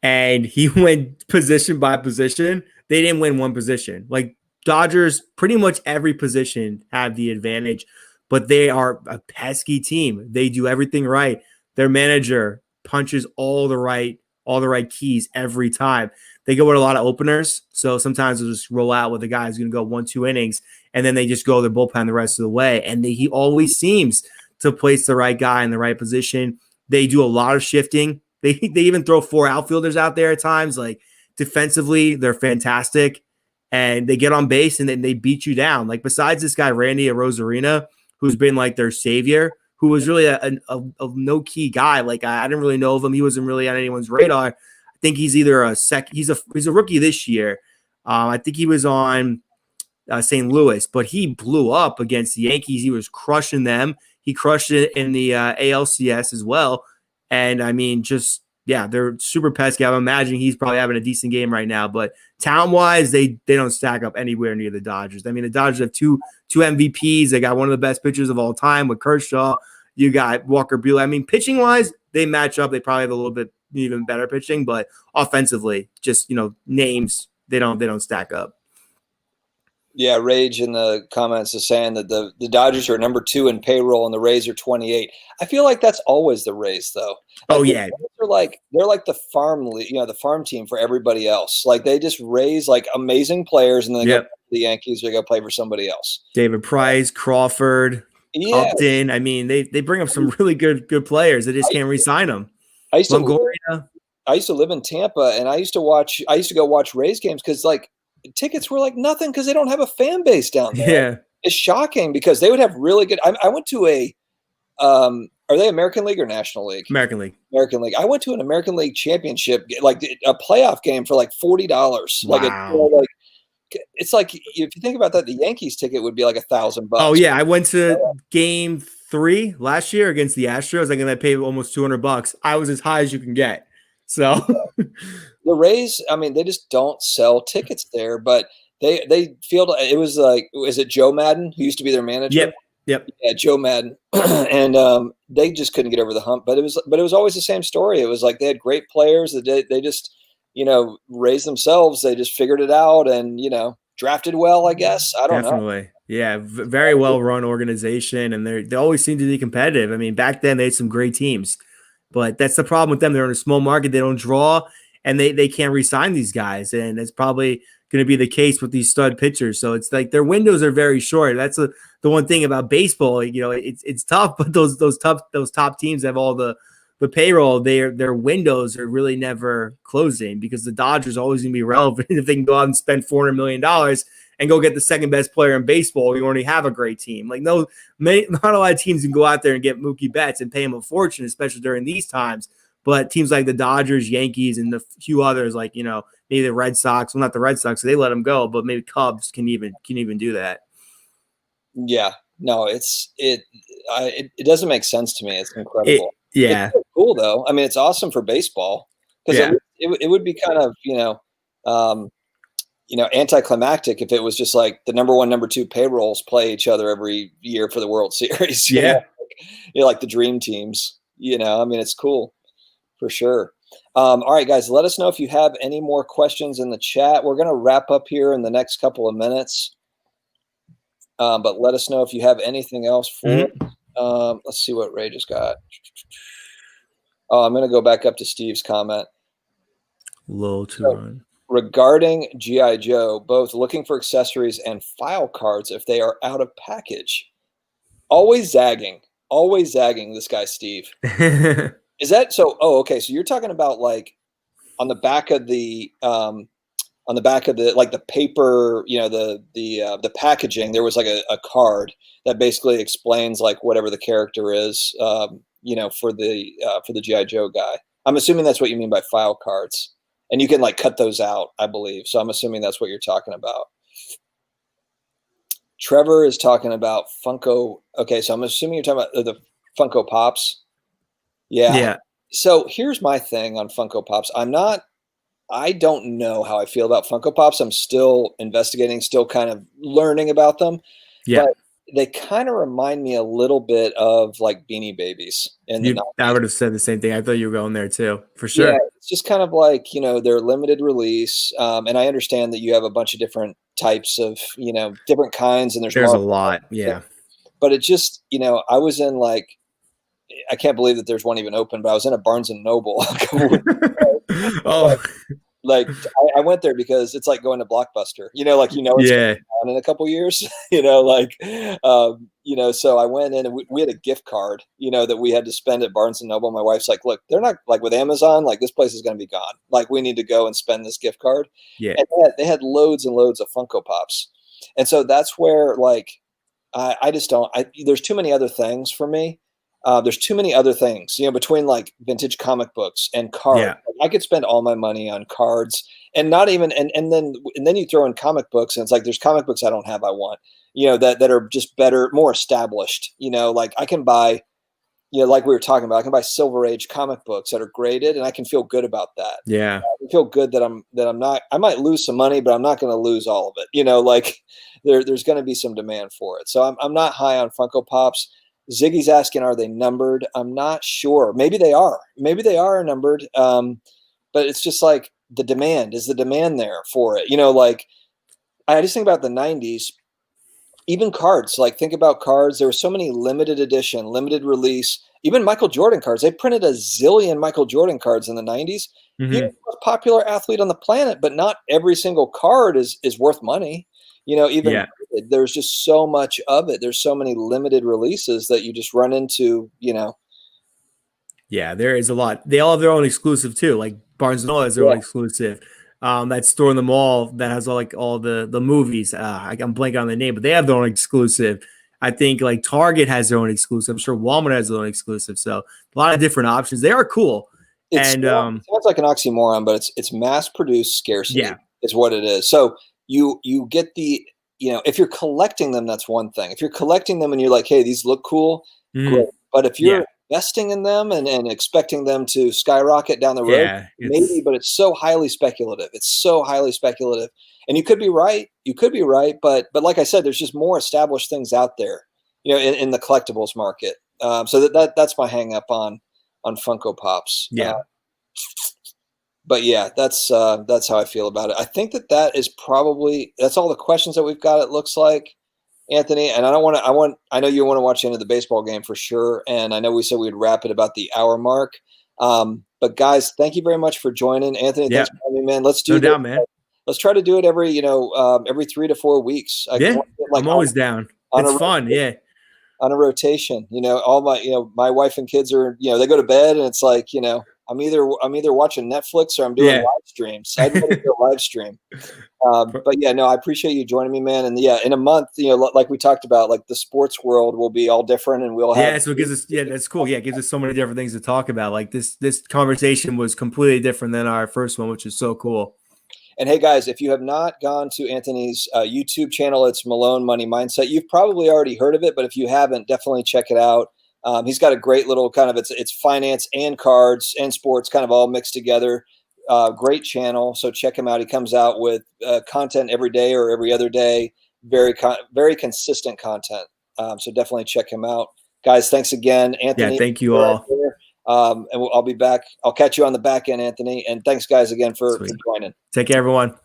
and he went position by position. They didn't win one position. Like Dodgers, pretty much every position have the advantage, but they are a pesky team. They do everything right. Their manager punches all the right keys every time. They go with a lot of openers, so sometimes they'll just roll out with a guy who's going to go 1-2 innings, and then they just go their bullpen the rest of the way. And he always seems to place the right guy in the right position. They do a lot of shifting. They even throw 4 outfielders out there at times. Like defensively, they're fantastic, and they get on base and then they beat you down. Like besides this guy Randy Arozarena, who's been like their savior, who was really a no key guy. Like I didn't really know of him. He wasn't really on anyone's radar. I think he's either he's a rookie this year. I think he was on St. Louis, but he blew up against the Yankees. He was crushing them. He crushed it in the ALCS as well. And I mean, they're super pesky. I'm imagining he's probably having a decent game right now. But talent-wise, they don't stack up anywhere near the Dodgers. I mean, the Dodgers have two MVPs. They got one of the best pitchers of all time with Kershaw. You got Walker Buehler. I mean, pitching-wise, they match up. They probably have a little bit even better pitching, but offensively, just names, they don't stack up. Yeah, Rage in the comments is saying that the Dodgers are number 2 in payroll and the Rays are 28. I feel like that's always the Rays, though. Oh yeah, they're like the farm, the farm team for everybody else. Like they just raise like amazing players and then they go to the Yankees or go play for somebody else. David Price, Crawford, Upton. I mean, they bring up some really good players. They just can't re-sign them. I used to live in Tampa, and I used to go watch Rays games because like tickets were like nothing because they don't have a fan base down there. Yeah, it's shocking because they would have really good. I went to a. Are they American League or National League? American League. American League. I went to an American League championship, like a playoff game for like $40. Wow. It's like if you think about that, the Yankees ticket would be like $1,000. Oh yeah, I went to Game 3 last year against the Astros. I paid almost $200. I was as high as you can get. So the Rays, I mean, they just don't sell tickets there, but they feel it was like, is it Joe Madden who used to be their manager? Yep. Yeah, Joe Madden, and they just couldn't get over the hump. But it was always the same story. It was like they had great players that they just raised themselves. They just figured it out and drafted well. I guess I don't know. Yeah, very well run organization, and they always seem to be competitive. I mean, back then they had some great teams, but that's the problem with them. They're in a small market. They don't draw, and they can't re-sign these guys, and it's probably going to be the case with these stud pitchers. So it's like their windows are very short. That's the one thing about baseball. It's tough, but those top teams have all the payroll. Their windows are really never closing because the Dodgers are always going to be relevant. If they can go out and spend $400 million and go get the second best player in baseball, you already have a great team. Like not a lot of teams can go out there and get Mookie Betts and pay him a fortune, especially during these times. But teams like the Dodgers, Yankees, and the few others, like maybe the Red Sox. Well, not the Red Sox, so they let them go, but maybe Cubs can even do that. Yeah, no, it doesn't make sense to me. It's incredible. It's so cool though. I mean, it's awesome for baseball because it would be kind of anticlimactic if it was just like the number 1, number 2 payrolls play each other every year for the World Series. Like the dream teams. I mean, it's cool for sure. All right, guys, let us know if you have any more questions in the chat. We're going to wrap up here in the next couple of minutes. But let us know if you have anything else for us. Let's see what Ray just got. Oh, I'm going to go back up to Steve's comment. Low to run. Regarding G.I. Joe, both looking for accessories and file cards if they are out of package. Always zagging, this guy, Steve. Is that so? Oh, okay. So you're talking about like on the back of the like the paper, the packaging. There was like a card that basically explains like whatever the character is, for the G.I. Joe guy. I'm assuming that's what you mean by file cards, and you can like cut those out, I believe. So I'm assuming that's what you're talking about. Trevor is talking about Funko. Okay, so I'm assuming you're talking about the Funko Pops. Yeah. So here's my thing on Funko Pops. I don't know how I feel about Funko Pops. I'm still investigating, still kind of learning about them. Yeah. But they kind of remind me a little bit of like Beanie Babies in the 90s. I would have said the same thing. I thought you were going there too, for Yeah, sure. it's just kind of like, they're limited release. And I understand that you have a bunch of different types of, different kinds, and There's a lot. Yeah. But it just, I was in like, I can't believe that there's one even open, but I was in a Barnes and Noble a couple weeks ago. Oh, Like I went there because it's like going to Blockbuster, it's yeah. going on in a couple years, so I went in and we had a gift card, that we had to spend at Barnes and Noble. My wife's like, look, they're not like with Amazon, like this place is going to be gone. Like we need to go and spend this gift card. Yeah. And they had loads and loads of Funko Pops. And so that's where like, I just don't, there's too many other things for me. There's too many other things, between like vintage comic books and cards. Yeah. I could spend all my money on cards and not even, and then you throw in comic books and it's like, there's comic books I don't have. I want, that are just better, more established, like I can buy, like we were talking about, I can buy Silver Age comic books that are graded and I can feel good about that. Yeah. I can feel good that I'm not, I might lose some money, but I'm not going to lose all of it. Like there's going to be some demand for it. So I'm not high on Funko Pops. Ziggy's asking, are they numbered? I'm not sure. Maybe they are. Maybe they are numbered. But it's just like the demand. Is the demand there for it? Like I just think about the 90s, even cards. Like think about cards. There were so many limited edition, limited release, even Michael Jordan cards. They printed a zillion Michael Jordan cards in the 90s. Mm-hmm. He was the most popular athlete on the planet, but not every single card is worth money. There's just so much of it. There's so many limited releases that you just run into, Yeah, there is a lot. They all have their own exclusive too. Like Barnes & Noble has their own exclusive. That store in the mall that has all the movies. I'm blanking on the name, but they have their own exclusive. I think like Target has their own exclusive. I'm sure Walmart has their own exclusive. So a lot of different options. They are cool. It sounds like an oxymoron, but it's mass produced scarcity. Yeah. Is what it is. So you get the, if you're collecting them, that's one thing. If you're collecting them and you're like, hey, these look cool, great. But if you're investing in them and expecting them to skyrocket down the road, maybe, but it's so highly speculative. It's so highly speculative. And you could be right. But like I said, there's just more established things out there, in the collectibles market. So that's my hang up on Funko Pops. Yeah. But yeah, that's how I feel about it. I think that is probably, that's all the questions that we've got. It looks like, Anthony, and I know you want to watch the end of the baseball game for sure. And I know we said we'd wrap it about the hour mark. But guys, thank you very much for joining. Anthony, thanks for having me, man. Let's do that, man. Let's try to do it every 3 to 4 weeks. I'm always down. It's fun. Yeah. On a rotation, all my wife and kids are, they go to bed and it's like, I'm either watching Netflix or I'm doing live streams. I'd rather do a live stream. But yeah, no, I appreciate you joining me, man. And yeah, in a month, like we talked about, like the sports world will be all different and we'll have. So it gives us, that's cool. Yeah. It gives us so many different things to talk about. Like this conversation was completely different than our first one, which is so cool. And hey guys, if you have not gone to Anthony's YouTube channel, it's Milone Money Mindset. You've probably already heard of it, but if you haven't, definitely check it out. He's got a great little kind of, it's finance and cards and sports kind of all mixed together. Great channel. So check him out. He comes out with content every day or every other day. Very consistent content. So definitely check him out. Guys, thanks again. Anthony. Yeah, thank you all. And I'll be back. I'll catch you on the back end, Anthony. And thanks guys again for joining. Take care, everyone.